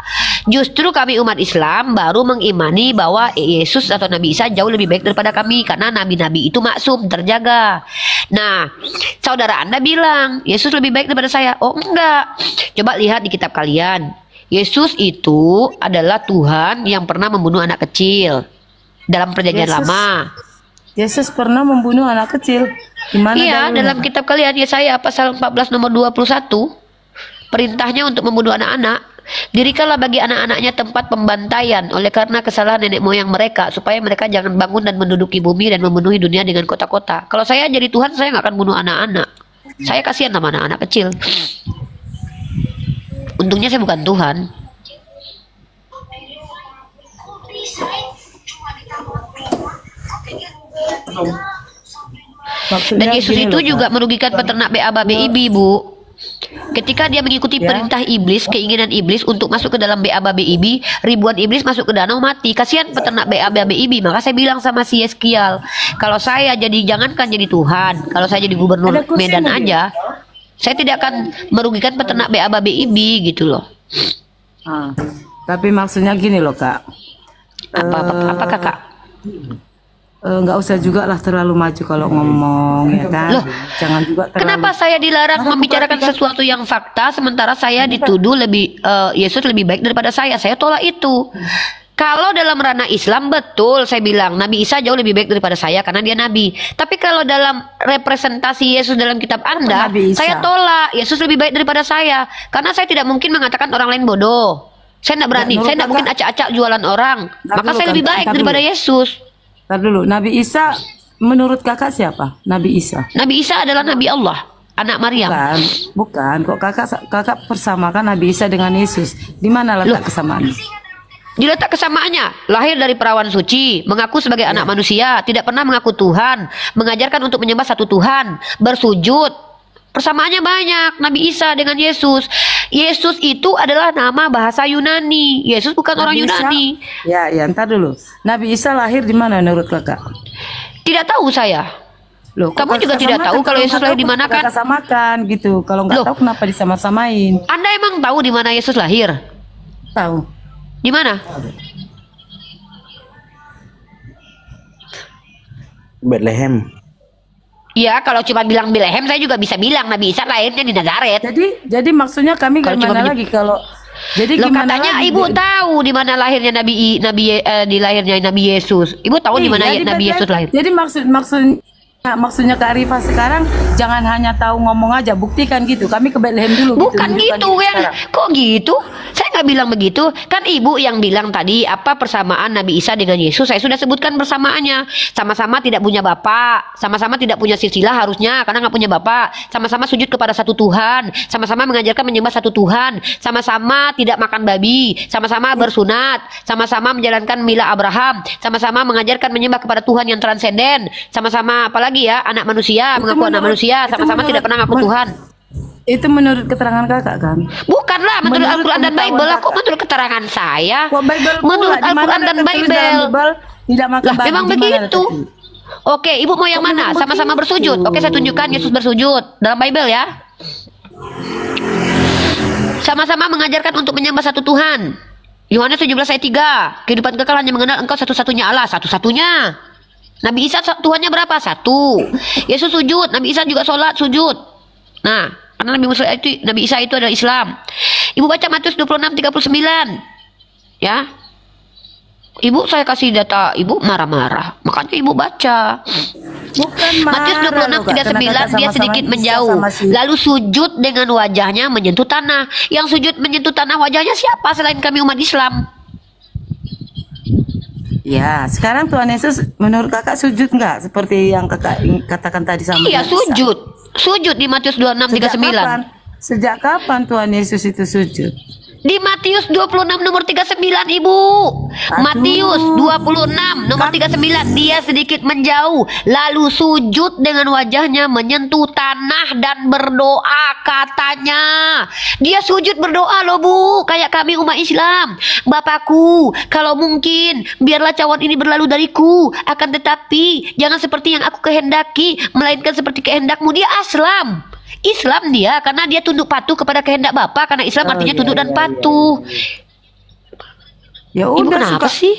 Justru kami umat Islam baru mengimani bahwa Yesus atau Nabi Isa jauh lebih baik daripada kami, karena nabi-nabi itu maksum, terjaga. Nah, saudara Anda bilang Yesus lebih baik daripada saya. Oh enggak. Coba lihat di kitab kalian. Yesus itu adalah Tuhan yang pernah membunuh anak kecil dalam perjanjian lama. Yesus pernah membunuh anak kecil. Di mana? Iya, dalam kitab kalian Yesaya pasal 14 nomor 21. Perintahnya untuk membunuh anak-anak. Dirikanlah bagi anak-anaknya tempat pembantaian oleh karena kesalahan nenek moyang mereka, supaya mereka jangan bangun dan menduduki bumi dan memenuhi dunia dengan kota-kota. Kalau saya jadi Tuhan, saya nggak akan bunuh anak-anak. Saya kasihan sama anak-anak kecil. Untungnya saya bukan Tuhan. Dan Yesus itu juga merugikan peternak BA-BI, Bu. Ketika dia mengikuti perintah iblis, keinginan iblis untuk masuk ke dalam BA-BI, ribuan iblis masuk ke danau mati. Kasihan peternak BA-BI. Maka saya bilang sama si Yeskial, kalau saya jadi, jangankan jadi Tuhan, kalau saya jadi gubernur Medan aja, saya tidak akan merugikan peternak BA-BI gitu loh. Tapi maksudnya gini loh, Kak. Apa Kakak? Nggak usah juga lah terlalu maju kalau ngomong, ya kan? Loh, jangan juga terlalu. Kenapa saya dilarang membicarakan sesuatu yang fakta, sementara saya dituduh Yesus lebih baik daripada saya? Saya tolak itu. Kalau dalam ranah Islam, betul saya bilang Nabi Isa jauh lebih baik daripada saya karena dia Nabi. Tapi kalau dalam representasi Yesus dalam kitab Anda, saya tolak. Yesus lebih baik daripada saya, karena saya tidak mungkin mengatakan orang lain bodoh. Saya tidak berani. Saya tidak mungkin acak-acak jualan orang. Maka saya lebih baik daripada Yesus. Ntar dulu, Nabi Isa menurut kakak siapa? Nabi Isa. Nabi Isa adalah Nabi Allah, anak Maryam. Bukan. Kok kakak persamakan Nabi Isa dengan Yesus? Di mana letak kesamaannya? Diletak kesamaannya, lahir dari perawan suci, mengaku sebagai anak manusia, tidak pernah mengaku Tuhan, mengajarkan untuk menyembah satu Tuhan, bersujud. Persamaannya banyak Nabi Isa dengan Yesus. Yesus itu adalah nama bahasa Yunani. Yesus bukan orang Yunani. Ya, ntar dulu. Nabi Isa lahir di mana menurut kakak? Tidak tahu saya. Loh, kamu juga tidak tahu kalau Yesus lahir di mana kan? Samakan gitu. Kalau nggak tahu kenapa disama-samain? Anda emang tahu di mana Yesus lahir? Tahu. Di mana? Bethlehem. Ya, kalau cuma bilang Bethlehem, saya juga bisa bilang Nabi Isa lahirnya di Nazaret. Jadi maksudnya kami gimana lagi kalau jadi gimana katanya lagi? Ibu tahu di mana lahirnya lahirnya Nabi Yesus. Ibu tahu di mana Nabi Yesus lahir. Jadi maksudnya Kak Arifah sekarang jangan hanya tahu ngomong aja, buktikan gitu. Kami ke Bethlehem dulu. Bukan gitu kan? Kok gitu? Saya nggak bilang begitu. Kan Ibu yang bilang tadi apa persamaan Nabi Isa dengan Yesus. Saya sudah sebutkan persamaannya. Sama-sama tidak punya bapak, sama-sama tidak punya silsilah harusnya karena nggak punya bapak. Sama-sama sujud kepada satu Tuhan, sama-sama mengajarkan menyembah satu Tuhan, sama-sama tidak makan babi, sama-sama bersunat, sama-sama menjalankan mila Abraham, sama-sama mengajarkan menyembah kepada Tuhan yang transenden, sama-sama apalagi ya, anak manusia, mengaku anak manusia, sama-sama tidak pernah ngaku Tuhan. Itu menurut keterangan kakak kan? Bukanlah, menurut Al-Quran dan Bible. Aku menurut keterangan saya. Menurut Al-Quran dan Bible. Tidak makan babi. Memang begitu. Oke, ibu mau yang mana? Sama-sama bersujud. Oke, saya tunjukkan Yesus bersujud dalam Bible ya. Sama-sama mengajarkan untuk menyembah satu Tuhan. Yohanes 17 ayat 3. Kehidupan kekal hanya mengenal Engkau satu-satunya Allah, satu-satunya. Nabi Isa Tuhannya berapa? Satu. Yesus sujud, Nabi Isa juga sholat sujud. Nah, karena Nabi Isa itu adalah Islam. Ibu baca Matius 26:39. Ya. Ibu saya kasih data, ibu marah-marah. Makanya ibu baca. Bukan Matius marah loh, Kak. 26:39 dia Sama-sama sedikit bisa menjauh. sama si- Lalu sujud dengan wajahnya menyentuh tanah. Yang sujud menyentuh tanah wajahnya siapa selain kami umat Islam? Ya, sekarang Tuhan Yesus menurut kakak sujud nggak? Seperti yang kakak katakan tadi sama Iya, Nabi Isa. sujud. Sujud di Matius 26:39. Sejak kapan Tuhan Yesus itu sujud? Di Matius 26 nomor 39 ibu. Matius 26 nomor 39 dia sedikit menjauh lalu sujud dengan wajahnya menyentuh tanah dan berdoa katanya. Dia sujud berdoa loh bu, kayak kami umat Islam. Bapakku, kalau mungkin biarlah cawan ini berlalu dariku, akan tetapi jangan seperti yang aku kehendaki, melainkan seperti kehendakmu. Dia Islam dia karena dia tunduk patuh kepada kehendak Bapa, karena Islam artinya tunduk dan patuh. Ya Ibu udah kenapa suka. sih?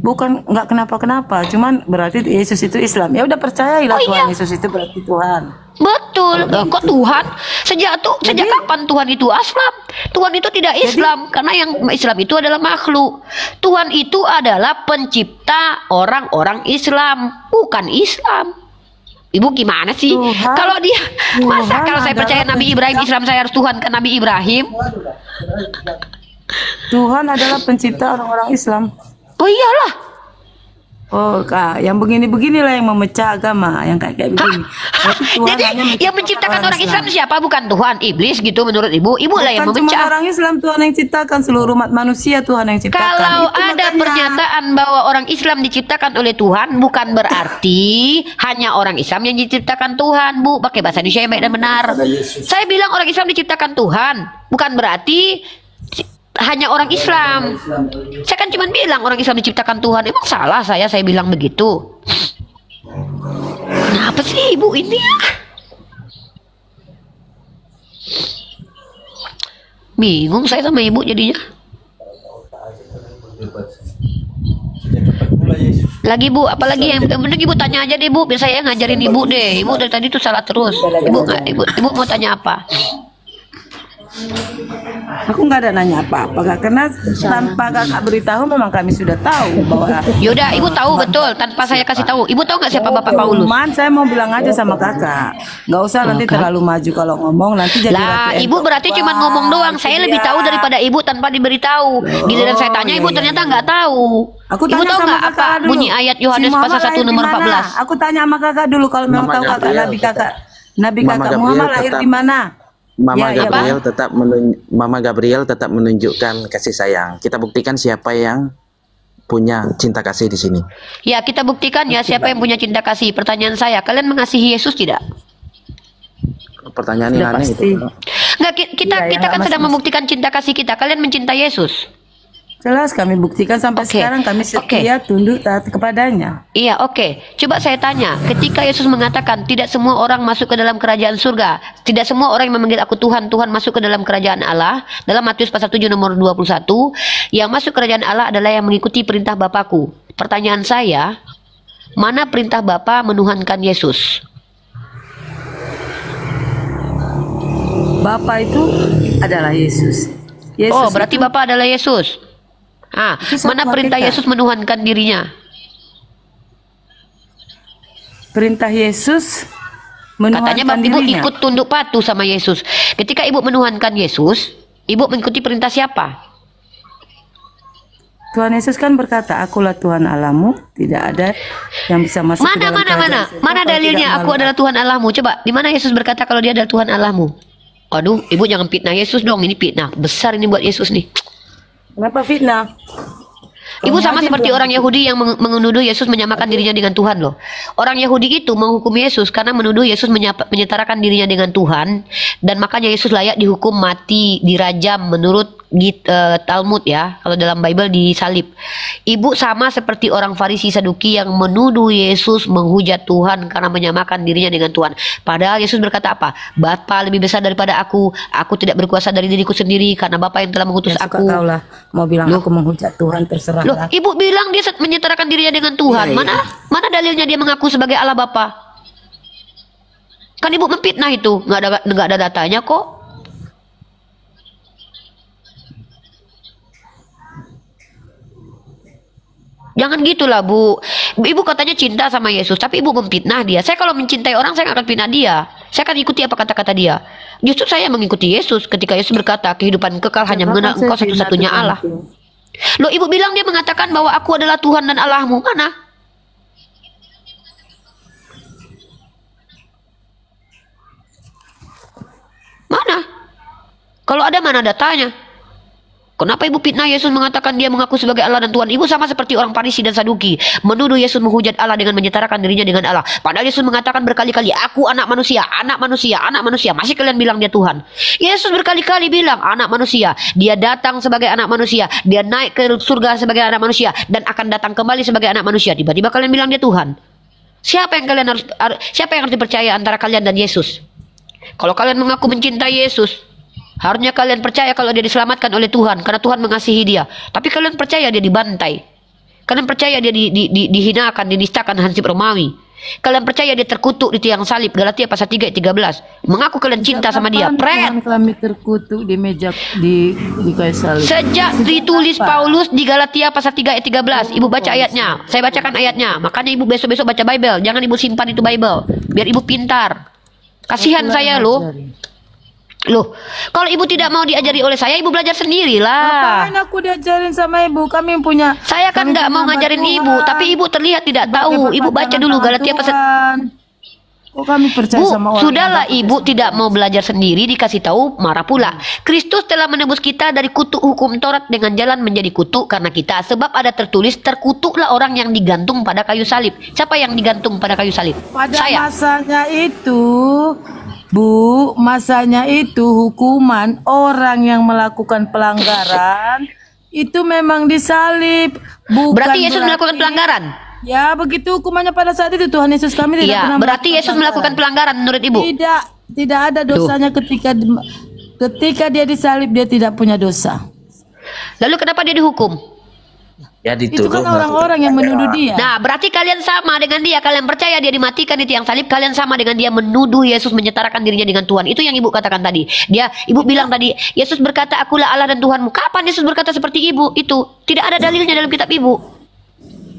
Bukan nggak kenapa-kenapa, cuman berarti Yesus itu Islam. Ya udah percayailah Oh, Tuhan iya. Yesus itu berarti Tuhan. Betul. Kok Tuhan? Sejak kapan Tuhan itu Islam? Tuhan itu tidak Islam karena yang Islam itu adalah makhluk. Tuhan itu adalah pencipta orang-orang Islam, bukan Islam. Ibu gimana sih? Tuhan- Kalau dia masa Tuhan kalau saya percaya adalah Nabi Ibrahim pencipta- Islam saya harus Tuhan ke Nabi Ibrahim? Tuhan adalah pencipta orang-orang Islam. Oh iyalah. Oh kak, yang begini-beginilah yang memecah agama, yang kayak begini. Berarti Tuhan Jadi hanya yang menciptakan orang Islam siapa? Bukan Tuhan, iblis gitu menurut Ibu. Ibu lah yang Bukan cuma memecah. orang Islam, Tuhan yang ciptakan, seluruh umat manusia Tuhan yang ciptakan. Kalau Itu ada makanya. pernyataan bahwa orang Islam diciptakan oleh Tuhan, bukan berarti hanya orang Islam yang diciptakan Tuhan, Bu. Pakai bahasa Indonesia yang baik dan benar. Saya bilang orang Islam diciptakan Tuhan, bukan berarti hanya orang Islam. Saya kan cuma bilang orang Islam diciptakan Tuhan. Emang salah saya bilang begitu? Kenapa sih Ibu ini ya? Bingung saya sama Ibu jadinya. Lagi Bu, apalagi yang mending Ibu tanya aja deh Bu, biar saya ngajarin Ibu deh. Ibu dari tadi tuh salah terus. Ibu mau tanya apa? Aku nggak ada nanya apa-apa kak, karena tanpa kakak beritahu memang kami sudah tahu bahwa. Yaudah, Ibu tahu betul tanpa saya kasih tahu. Ibu tahu nggak siapa Bapak Paulus? Cuman saya mau bilang aja sama kakak, nggak usah nanti terlalu maju kalau ngomong nanti jadi. Lah, ratu Ibu berarti Wah, cuma ngomong doang. itu Saya dia. lebih tahu daripada Ibu tanpa diberitahu. Giliran saya tanya, Ibu ternyata nggak tahu. Aku Ibu tanya tahu sama nggak kakak apa dulu. bunyi ayat Yohanes Si Muhammad pasal 1 lahir di nomor mana? 14? Aku tanya sama kakak dulu kalau memang Mama tahu kakak Gabriel Nabi kakak. Nabi Mama kakak Gabriel Muhammad lahir tetap- di mana? Mama Ya, ya, Gabriel Mama Gabriel tetap menunjukkan kasih sayang. Kita buktikan siapa yang punya cinta kasih di sini. Ya, kita buktikan ya siapa yang punya cinta kasih. Pertanyaan saya, kalian mengasihi Yesus tidak? Pertanyaan Sudah yang aneh pasti. itu. Nggak, kita Iya, kita ya, kan Mas, sedang Mas. membuktikan cinta kasih kita. Kalian mencintai Yesus? Jelas kami buktikan sampai Oke. sekarang kami setia tunduk taat kepadanya. Iya, oke. Coba saya tanya, ketika Yesus mengatakan tidak semua orang masuk ke dalam kerajaan surga, tidak semua orang yang memanggil aku Tuhan, Tuhan masuk ke dalam kerajaan Allah, dalam Matius pasal 7 nomor 21, yang masuk kerajaan Allah adalah yang mengikuti perintah Bapakku. Pertanyaan saya, mana perintah Bapa menuhankan Yesus? Bapa itu adalah Yesus. Yesus Oh, berarti itu Bapa adalah Yesus. Ah, Itu satu mana perintah hakikat. Yesus menuhankan dirinya? perintah Yesus Katanya menuhankan Ibu dirinya. ikut tunduk patuh sama Yesus. Ketika Ibu menuhankan Yesus, Ibu mengikuti perintah siapa? Tuhan Yesus kan berkata, akulah Tuhan Allahmu, tidak ada yang bisa masuk ke dalam kerajaan surga Mana kalau dalilnya tidak aku melalui adalah Tuhan Allahmu? Coba, di mana Yesus berkata kalau dia adalah Tuhan Allahmu? Aduh, Ibu jangan fitnah Yesus dong, ini fitnah besar ini buat Yesus nih. Kenapa fitnah? Ibu sama seperti orang Yahudi yang menuduh Yesus menyamakan dirinya dengan Tuhan loh. Orang Yahudi itu menghukum Yesus karena menuduh Yesus menyetarakan dirinya dengan Tuhan, dan makanya Yesus layak dihukum mati, dirajam menurut Talmud ya, kalau dalam Bible disalib. Ibu sama seperti orang Farisi Saduki yang menuduh Yesus menghujat Tuhan karena menyamakan dirinya dengan Tuhan. Padahal Yesus berkata apa? Bapa lebih besar daripada aku tidak berkuasa dari diriku sendiri karena Bapa yang telah mengutus Ya, suka aku. kau lah. Mau bilang Loh. aku menghujat Tuhan, terserah Loh, lah. ibu bilang dia menyetarakan dirinya dengan Tuhan. Iya, Mana dalilnya dia mengaku sebagai Allah Bapa? Kan ibu memfitnah itu, nggak ada datanya kok. Jangan gitulah Bu. Ibu katanya cinta sama Yesus, tapi ibu memfitnah dia. Saya kalau mencintai orang, saya nggak akan fitnah dia. Saya akan ikuti apa kata-kata dia. Justru saya mengikuti Yesus ketika Yesus berkata kehidupan kekal hanya mengenal Engkau satu-satunya Allah. Loh, ibu bilang dia mengatakan bahwa aku adalah Tuhan dan Allahmu. Mana? Mana? Kalau ada, mana datanya? Kenapa ibu fitnah Yesus mengatakan dia mengaku sebagai Allah dan Tuhan? Ibu sama seperti orang Farisi dan Saduki, menuduh Yesus menghujat Allah dengan menyetarakan dirinya dengan Allah. Padahal Yesus mengatakan berkali-kali, aku anak manusia, anak manusia, anak manusia. Masih kalian bilang dia Tuhan. Yesus berkali-kali bilang anak manusia. Dia datang sebagai anak manusia, dia naik ke surga sebagai anak manusia, dan akan datang kembali sebagai anak manusia. Tiba-tiba kalian bilang dia Tuhan. Siapa yang harus dipercaya antara kalian dan Yesus? Kalau kalian mengaku mencintai Yesus, harusnya kalian percaya kalau dia diselamatkan oleh Tuhan karena Tuhan mengasihi dia. Tapi kalian percaya dia dibantai. Kalian percaya dia dihinakan, dinistakan hansip Romawi. Kalian percaya dia terkutuk di tiang salib, Galatia pasal 3 ayat 13. Mengaku kalian cinta sama dia. Pret. Kami terkutuk di meja di kayu salib. Sejak ditulis Paulus di Galatia pasal 3 ayat 13. Ibu baca ayatnya. Saya bacakan ayatnya. Makanya ibu besok-besok baca Bible. Jangan ibu simpan itu Bible. Biar ibu pintar. Kasihan saya loh. Loh, kalau ibu tidak mau diajari oleh saya, ibu belajar sendirilah. Ngapain aku diajarin sama ibu? Kami punya. Saya kan nggak mau ngajarin ibu, tapi ibu terlihat tidak tahu. Ibu baca dulu Galatia pasal. Kok kami percaya Bu, sama orang? sudahlah ibu tidak mau belajar sendiri, dikasih tahu marah pula. Kristus telah menebus kita dari kutuk hukum Taurat dengan jalan menjadi kutuk karena kita. Sebab ada tertulis, terkutuklah orang yang digantung pada kayu salib. Siapa yang digantung pada kayu salib? Pada Saya. masanya itu, Bu, masanya itu hukuman orang yang melakukan pelanggaran itu memang disalib. Bukan Berarti Yesus melakukan pelanggaran? Ya, begitu hukumannya pada saat itu. Tuhan Yesus kami tidak Iya, pernah berarti Yesus melakukan pelanggaran menurut ibu? Tidak ada dosanya ketika dia disalib, dia tidak punya dosa. Lalu kenapa dia dihukum? Ya Itu dituduh kan orang-orang yang menuduh dia. Nah, berarti kalian sama dengan dia. Kalian percaya dia dimatikan di tiang salib. Kalian sama dengan dia menuduh Yesus menyetarakan dirinya dengan Tuhan. Itu yang ibu katakan tadi. Ibu bilang tadi, Yesus berkata, akulah Allah dan Tuhanmu. Kapan Yesus berkata seperti ibu? Itu tidak ada dalilnya dalam kitab ibu.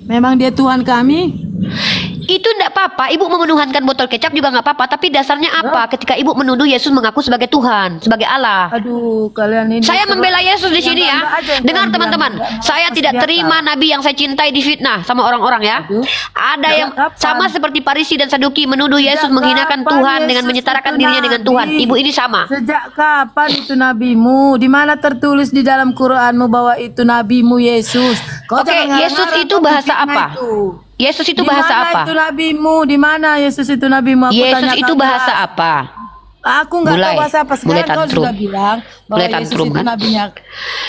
Memang dia Tuhan kami. Itu tidak apa-apa. Ibu mau menuhankan botol kecap juga nggak apa-apa. Tapi dasarnya apa? Ketika ibu menuduh Yesus mengaku sebagai Tuhan, sebagai Allah. Aduh, kalian ini. Saya membela Yesus di Yang sini ya. enggak aja yang Dengar kalian teman-teman, bilang, enggak saya masuk tidak di akal. terima nabi yang saya cintai difitnah sama orang-orang ya. Aduh. Ada yang Kapan? sama seperti Farisi dan Saduki menuduh Yesus Sejak menghinakan kapan Tuhan dengan Yesus menyetarakan itu dirinya dengan nabi? Tuhan. Ibu ini sama. Sejak kapan itu nabimu? Di mana tertulis di dalam Quranmu bahwa itu nabimu Yesus? Kau Oke, jangan Yesus ngarang-ngarang itu kau bahasa fitnah apa? itu. Yesus itu Di bahasa mana apa? itu nabimu? Di mana Yesus itu nabimu? Aku Yesus tanya itu kau bahasa jelas. apa? Aku nggak tahu bahasa apa. mulai Sekarang kau tantrum. sudah bilang bahwa Mulai Yesus tantrum, itu kan?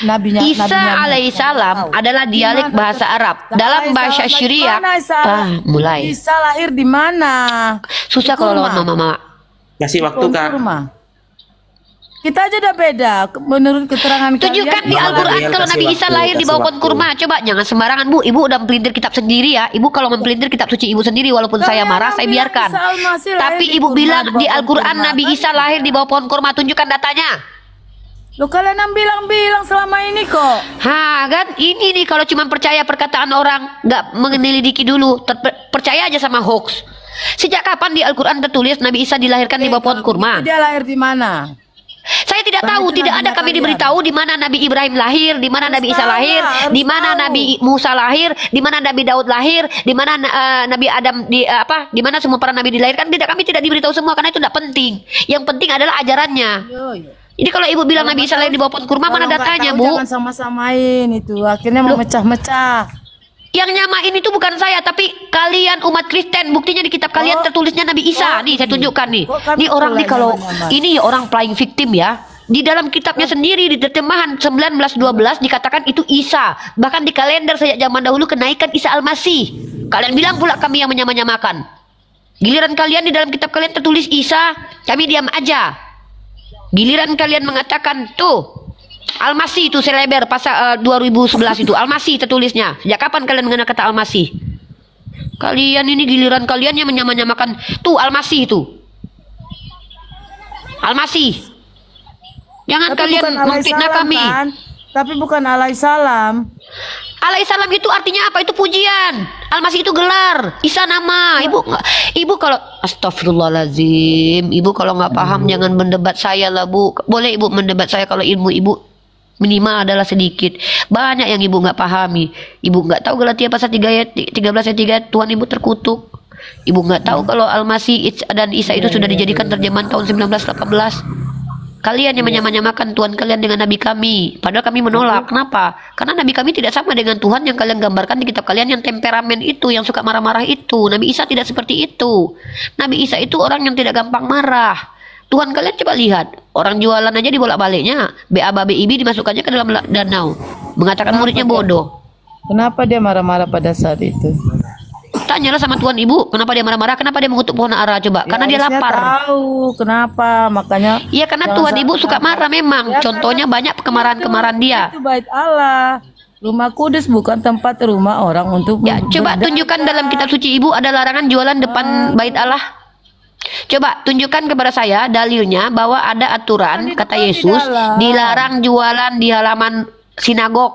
nabinya. Isa alaihissalam adalah dialek bahasa Arab. Dalam bahasa Syriak, mulai. Isa lahir di mana? Susah kalau lawan mama. Kasih waktu Kak. Kurma. Kita aja udah beda menurut keterangan Tunjukkan di Mama Al-Quran Gabriel kalau kasih Nabi Isa waktu, lahir di kasih bawah pohon waktu. kurma. Coba jangan sembarangan Bu. Ibu udah memelintir kitab sendiri ya. Ibu kalau memelintir kitab suci ibu sendiri, walaupun saya marah saya biarkan. Tapi ibu bilang di Al-Quran Nabi Isa lahir di bawah pohon kurma. Tunjukkan datanya. Lo kalian yang bilang selama ini kok. Kan ini nih kalau cuma percaya perkataan orang, nggak menyelidiki dulu, percaya aja sama hoax. Sejak kapan di Al-Quran tertulis Nabi Isa dilahirkan di bawah pohon kurma? Dia lahir di mana? Saya tidak Kan tahu, itu tidak ada nabinya kami kalian. diberitahu di mana Nabi Ibrahim lahir, di mana Nabi Isa tahu lahir, lah, harus di mana tahu. Nabi Musa lahir, di mana Nabi Daud lahir, di mana Nabi Adam di mana semua para nabi dilahirkan. Tidak, kami tidak diberitahu semua karena itu tidak penting. Yang penting adalah ajarannya. Yo, yo. Jadi kalau ibu bilang Nabi Isa lahir di bawah pohon kurma, mana Kalau nggak datanya, tahu Bu? jangan sama-samain itu. Akhirnya memecah-mecah. Yang nyamain itu bukan saya, tapi kalian umat Kristen. Buktinya di kitab kalian tertulisnya Nabi Isa. Nih, saya tunjukkan nih. Kok kami Nih orang nih pula kalau nyama-nyama? ini orang playing victim ya. Di dalam kitabnya sendiri di terjemahan 1912 dikatakan itu Isa. Bahkan di kalender sejak zaman dahulu kenaikan Isa Al-Masih. Kalian bilang pula kami yang menyamakan. Giliran kalian di dalam kitab kalian tertulis Isa, kami diam aja. Giliran kalian mengatakan tuh Al-Masih itu seleber pasal 2011 itu Al-Masih tertulisnya. Sejak kapan kalian mengenal kata Al-Masih? Kalian ini giliran kalian yang menyamakan tuh Al-Masih itu. Al-Masih. Jangan Tapi kalian bukan memfitnah alaihissalam, kami. kan? Tapi bukan alaihissalam. Alaihissalam itu artinya apa? Itu pujian. Al-Masih itu gelar. Isa nama. Ibu kalau astagfirullahaladzim. Ibu kalau nggak paham jangan mendebat saya lah, Bu. Boleh ibu mendebat saya kalau ilmu ibu minimal adalah sedikit. Banyak yang ibu nggak pahami. Ibu nggak tahu Galatia pasal 3 ayat 13 ayat 3 Tuhan ibu terkutuk. Ibu nggak tahu kalau Al-Masih dan Isa itu sudah dijadikan terjemahan tahun 1918. Kalian yang menyamakan Tuhan kalian dengan Nabi kami. Padahal kami menolak. Kenapa? Karena Nabi kami tidak sama dengan Tuhan yang kalian gambarkan di kitab kalian yang temperamen itu, yang suka marah-marah itu. Nabi Isa tidak seperti itu. Nabi Isa itu orang yang tidak gampang marah. Tuhan kalian coba lihat. Orang jualan aja dibolak-baliknya. BABIB dimasukkannya ke dalam danau. Mengatakan muridnya bodoh. Kenapa dia marah-marah pada saat itu? Tanyalah sama Tuhan Ibu, kenapa dia marah-marah, kenapa dia mengutuk pohon ara, coba. Karena dia harusnya lapar. Tahu kenapa, makanya. Iya, karena jangan Tuhan Ibu suka marah memang. Ya, Contohnya banyak kemarahan-kemarahan dia. Itu bait Allah. Rumah kudus bukan tempat rumah orang untuk Ya, coba tunjukkan dalam kitab suci Ibu ada larangan jualan depan bait Allah. Coba tunjukkan kepada saya dalilnya bahwa ada aturan, kata Yesus, dilarang jualan di halaman sinagog.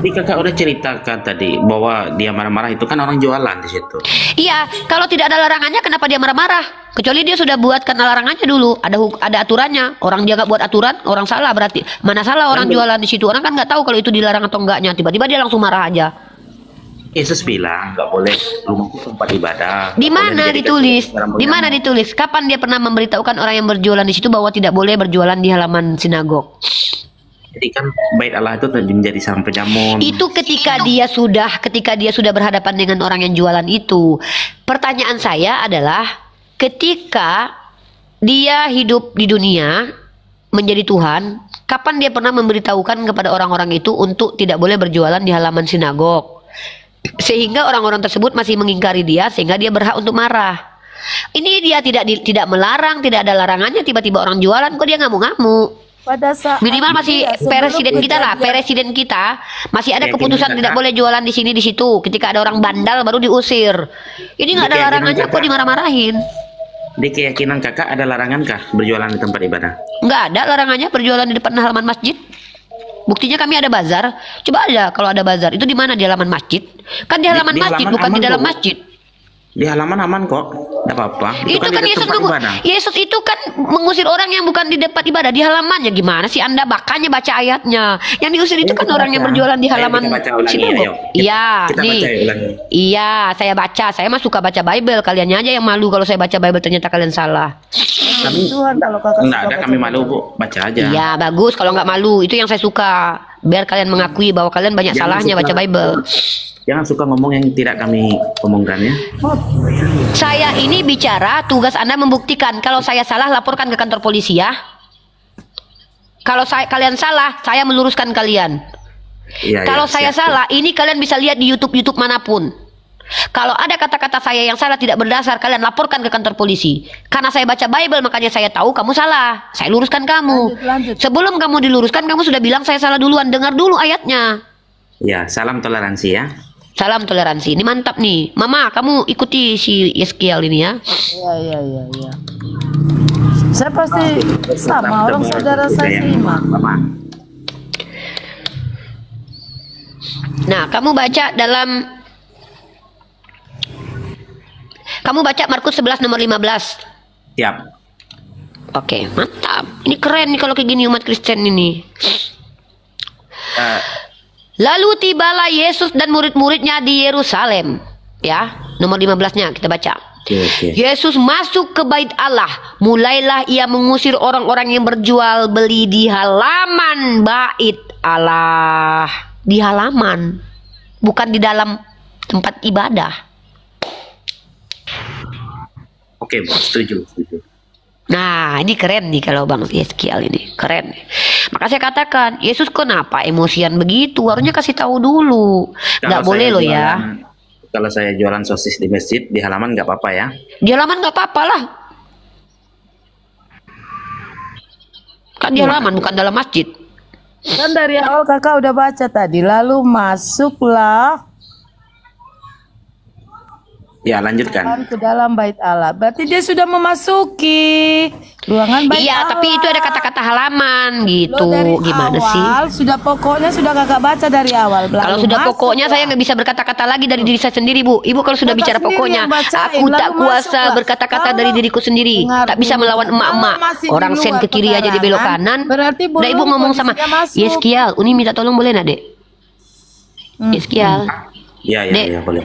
Jadi kakak udah ceritakan tadi bahwa dia marah-marah itu kan orang jualan di situ. Iya, kalau tidak ada larangannya kenapa dia marah-marah? Kecuali dia sudah buatkan larangannya dulu. Ada aturannya. Orang dia nggak buat aturan, orang salah berarti. Mana salah orang jualan di situ? Orang kan nggak tahu kalau itu dilarang atau enggaknya. Tiba-tiba dia langsung marah aja. Yesus bilang nggak boleh rumahku tempat ibadah. Di mana ditulis? Di mana ditulis? Kapan dia pernah memberitahukan orang yang berjualan di situ bahwa tidak boleh berjualan di halaman sinagog? Jadi kan bait Allah itu menjadi sarang penyamun. Itu ketika dia sudah berhadapan dengan orang yang jualan itu. Pertanyaan saya adalah ketika dia hidup di dunia menjadi Tuhan, kapan dia pernah memberitahukan kepada orang-orang itu untuk tidak boleh berjualan di halaman sinagog? Sehingga orang-orang tersebut masih mengingkari dia, sehingga dia berhak untuk marah. Ini dia tidak melarang, tidak ada larangannya, tiba-tiba orang jualan kok dia ngamuk-ngamuk. Pada saat Minimal masih presiden kita lah, presiden kita masih ada keputusan tidak boleh jualan di sini di situ. Ketika ada orang bandal baru diusir. Ini nggak ada larangannya kok dimarah-marahin. Di keyakinan kakak ada larangan kah berjualan di tempat ibadah? Nggak ada larangannya berjualan di depan halaman masjid. Buktinya kami ada bazar. Coba aja kalau ada bazar itu di mana, di halaman masjid? Kan di halaman masjid, bukan di dalam masjid. Di halaman aman kok, tidak apa-apa. Itu kan Yesus itu kan mengusir orang yang bukan di tempat ibadah, di halamannya. Gimana sih Anda bakanya baca ayatnya? Yang diusir itu kan orang yang berjualan di halaman sinagog. Iya, nih. Iya, saya baca. Saya mah suka baca Bible. Kaliannya aja yang malu kalau saya baca Bible ternyata kalian salah. Kami Tuhan kalau kakak enggak ada, kami malu Bu, baca aja. Iya, bagus kalau nggak malu. Itu yang saya suka. Biar kalian mengakui bahwa kalian banyak salahnya baca Bible. Jangan suka ngomong yang tidak kami omongkan ya. Saya ini bicara, tugas Anda membuktikan. Kalau saya salah, laporkan ke kantor polisi ya. Kalau kalian salah, saya meluruskan kalian. Iya, Kalau saya siap, salah, ini kalian bisa lihat di YouTube manapun. Kalau ada kata-kata saya yang salah tidak berdasar, kalian laporkan ke kantor polisi. Karena saya baca Bible, makanya saya tahu kamu salah. Saya luruskan kamu. Lanjut. Sebelum kamu diluruskan, kamu sudah bilang saya salah duluan. Dengar dulu ayatnya. Ya, salam toleransi ya. Salam toleransi. Ini mantap nih. Mama, kamu ikuti si Yeskiel ini ya. Iya. Saya pasti sama orang saudara saya terima. Nah, kamu baca Markus 11 nomor 15. Siap. Oke, mantap. Ini keren nih kalau kayak gini umat Kristen ini. Lalu tibalah Yesus dan murid-muridnya di Yerusalem. Ya, nomor 15-nya kita baca. Oke. Yesus masuk ke bait Allah. Mulailah ia mengusir orang-orang yang berjual beli di halaman bait Allah. Di halaman, bukan di dalam tempat ibadah. Oke, Bu, setuju. Nah, ini keren nih kalau Bang Yeskiel ini. Keren nih. Maka saya katakan, Yesus kenapa emosian begitu? Harusnya kasih tahu dulu. Nggak boleh loh ya. Kalau saya jualan sosis di masjid, di halaman nggak apa-apa ya? Di halaman nggak apa-apa lah. Kan di halaman, bukan dalam masjid. Kan dari awal kakak udah baca tadi, lalu masuklah Ya, lanjutkan. ke dalam bait Allah. Berarti dia sudah memasuki ruangan bait Iya, Allah. tapi itu ada kata-kata halaman gitu. Loh, dari Gimana awal, sih? Sudah pokoknya sudah kakak baca dari awal. Kalau Lalu sudah masuklah. pokoknya saya nggak bisa berkata-kata lagi dari diri saya sendiri, Bu. Ibu kalau sudah Kakak bicara sendiri pokoknya, yang bacain, aku tak lalu kuasa masuklah. berkata-kata Kalau dari diriku sendiri. dengar Tak bisa dulu, melawan kalau emak-emak. masih di Orang sen luar ke kiri aja dia belok pekarangan, kanan. berarti Udah ibu belum ngomong sama kondisinya masuk. Yeskiel, Uni minta tolong boleh nak, Dek? Yeskiel. Iya, Dek. iya, boleh.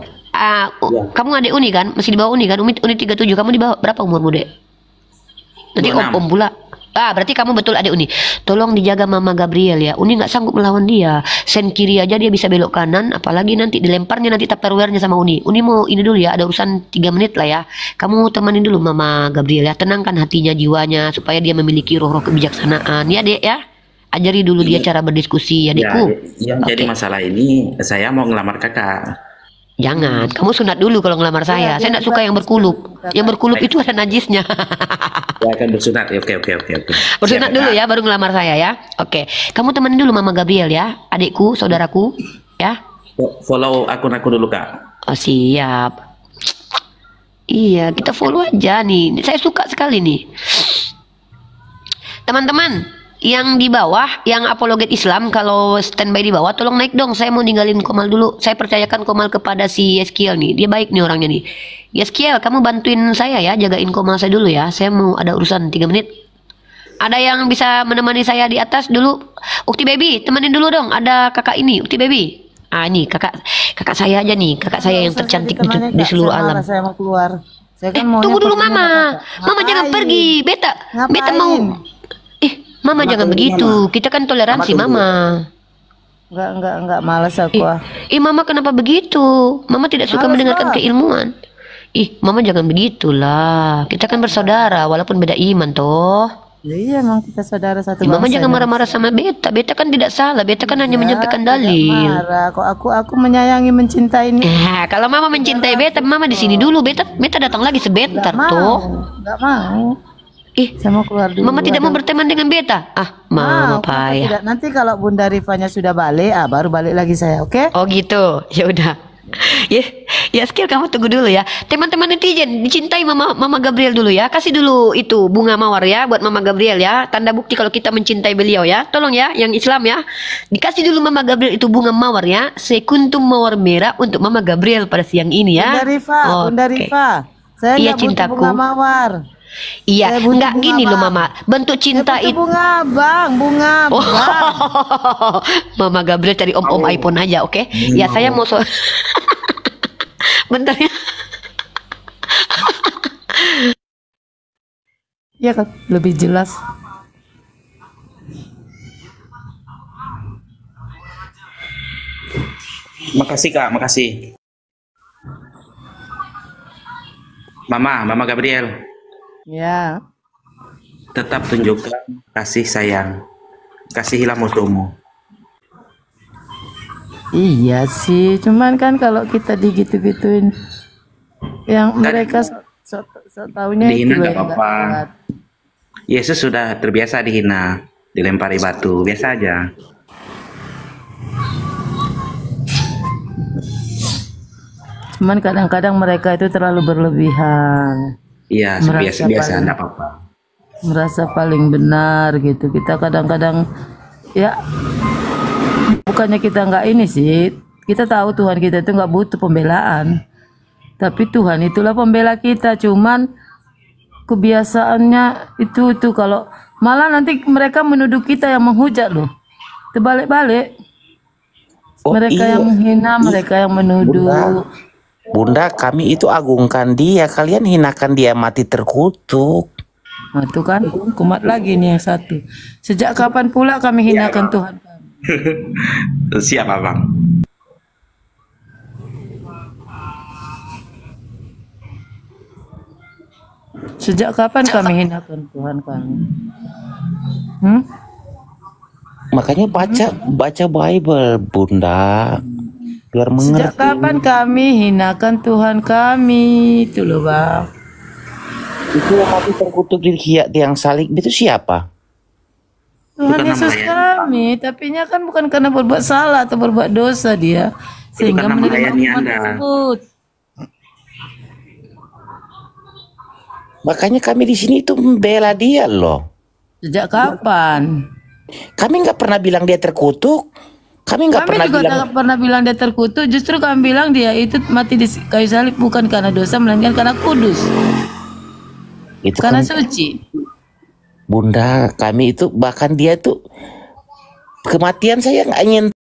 Kamu adik Uni kan? Masih di bawah Uni kan? Uni 37. Kamu di bawah berapa umurmu, Dek? Nanti 26. om pula. Berarti kamu betul adik Uni. Tolong dijaga Mama Gabriel ya. Uni nggak sanggup melawan dia. Sen kiri aja dia bisa belok kanan. Apalagi nanti dilemparnya nanti tupperware-nya sama Uni. Uni mau ini dulu ya. Ada urusan 3 menit lah ya. Kamu temanin dulu Mama Gabriel ya. Tenangkan hatinya, jiwanya. Supaya dia memiliki roh-roh kebijaksanaan. Ya, Dek ya. Ajari dulu dia cara berdiskusi ya, Ya, Dekku. yang jadi Oke. masalah ini, saya mau ngelamar kakak. Jangan, kamu sunat dulu kalau ngelamar saya. Saya nggak suka yang berkulup. Yang berkulup itu ada najisnya. Saya akan bersunat. Oke. Bersunat Siap, dulu Kak. ya, baru ngelamar saya ya. Oke, kamu temenin dulu Mama Gabriel ya, adikku, saudaraku, ya. Follow akun aku dulu, Kak. Oh siap. Iya, kita follow aja nih. Saya suka sekali nih. Teman-teman yang di bawah, yang apologet Islam, kalau standby di bawah, tolong naik dong. Saya mau ninggalin Komal dulu. Saya percayakan Komal kepada si Yeskiel nih. Dia baik nih orangnya nih. Yeskiel, kamu bantuin saya ya, jagain Komal saya dulu ya. Saya mau ada urusan 3 menit. Ada yang bisa menemani saya di atas dulu? Ukti Baby, temenin dulu dong. Ada kakak ini, Ukti Baby. Ini kakak saya aja nih. Kakak saya yang tercantik di seluruh alam. Saya mau keluar. Saya kan maunya Tunggu dulu perginya Mama. sama kakak. Mama jangan Ngapain? pergi. Beta Ngapain? mau. Mama Mama jangan tunggu, begitu. Mama. Kita kan toleransi, Mama tunggu. Mama. Enggak, malas aku. Mama kenapa begitu? Mama tidak suka Males, mendengarkan Pak. keilmuan. Mama jangan begitulah. Kita kan bersaudara walaupun beda iman toh. Ya, iya, emang kita saudara satu Mama bangsa jangan ini. marah-marah sama Beta. Beta kan tidak salah. Beta kan hanya Ya, menyampaikan tidak dalil. marah. Kok aku menyayangi mencintai ini. Kalau Mama mencintai Beta, Mama di sini dulu. Beta datang lagi sebentar toh. Enggak mau. Saya mau keluar dulu. Mama tidak mau berteman dengan Beta. Mama kenapa payah. tidak? Nanti kalau Bunda Rifanya sudah balik, baru balik lagi saya, oke? Oh gitu, ya udah. Ya skill kamu tunggu dulu ya. Teman-teman netizen, dicintai Mama Gabriel dulu ya. Kasih dulu itu bunga mawar ya buat Mama Gabriel ya. Tanda bukti kalau kita mencintai beliau ya. Tolong ya, yang Islam ya. Dikasih dulu Mama Gabriel itu bunga mawar ya. Sekuntum mawar merah untuk Mama Gabriel pada siang ini ya. Bunda Oke. Rifa, saya Iya, nggak butuh cintaku. bunga mawar. Iya, Saya butuh enggak bunga gini loh Bang. Mama. Bentuk cinta Saya butuh itu. bunga bang. Mama Gabriel cari om iPhone aja, oke? Ya saya mau bentar ya. Iya kan, lebih jelas. Makasih, Kak. Makasih. Mama Gabriel, Ya, tetap tunjukkan kasih sayang. Kasihilah musuhmu. iya sih. Cuman kan kalau kita digitu-gituin, yang mereka so taunya itu Dihina loh nggak yang nggak apa-apa. kuat. Yesus sudah terbiasa dihina, dilempari batu, biasa aja. Cuman kadang-kadang mereka itu terlalu berlebihan, Iya, Merasa biasa, paling- enggak apa-apa. merasa paling benar gitu. Kita kadang-kadang ya bukannya kita nggak ini sih, kita tahu Tuhan kita itu nggak butuh pembelaan, tapi Tuhan itulah pembela kita. Cuman kebiasaannya itu kalau malah nanti mereka menuduh kita yang menghujat loh, terbalik-balik. Oh, Mereka iya. yang menghina, mereka yang menuduh. Bunda. Bunda, kami itu agungkan dia, kalian hinakan dia mati terkutuk. Nah, itu kan kumat lagi nih yang satu. Sejak kapan pula kami hinakan Tuhan kami? Siap abang. Sejak kapan kami hinakan Tuhan kami? Hmm? Makanya baca Bible, Bunda, biar Sejak mengerti. kapan kami hinakan Tuhan kami? Itu loh Bang. Itu yang mati terkutuk di tiang salib itu siapa? Tuhan Bukan Yesus kami, tapi nya kan bukan karena berbuat salah atau berbuat dosa dia, sehingga karena menerima melayani hukuman Anda. tersebut. Makanya kami di sini itu membela dia loh. Sejak kapan? Kami nggak pernah bilang dia terkutuk. Kami nggak Kami pernah juga bilang tak pernah bilang dia terkutuk, justru kami bilang dia itu mati di kayu salib bukan karena dosa, melainkan karena kudus, itu karena kan, suci. Bunda, kami itu bahkan dia tuh kematian saya nggak nyentuh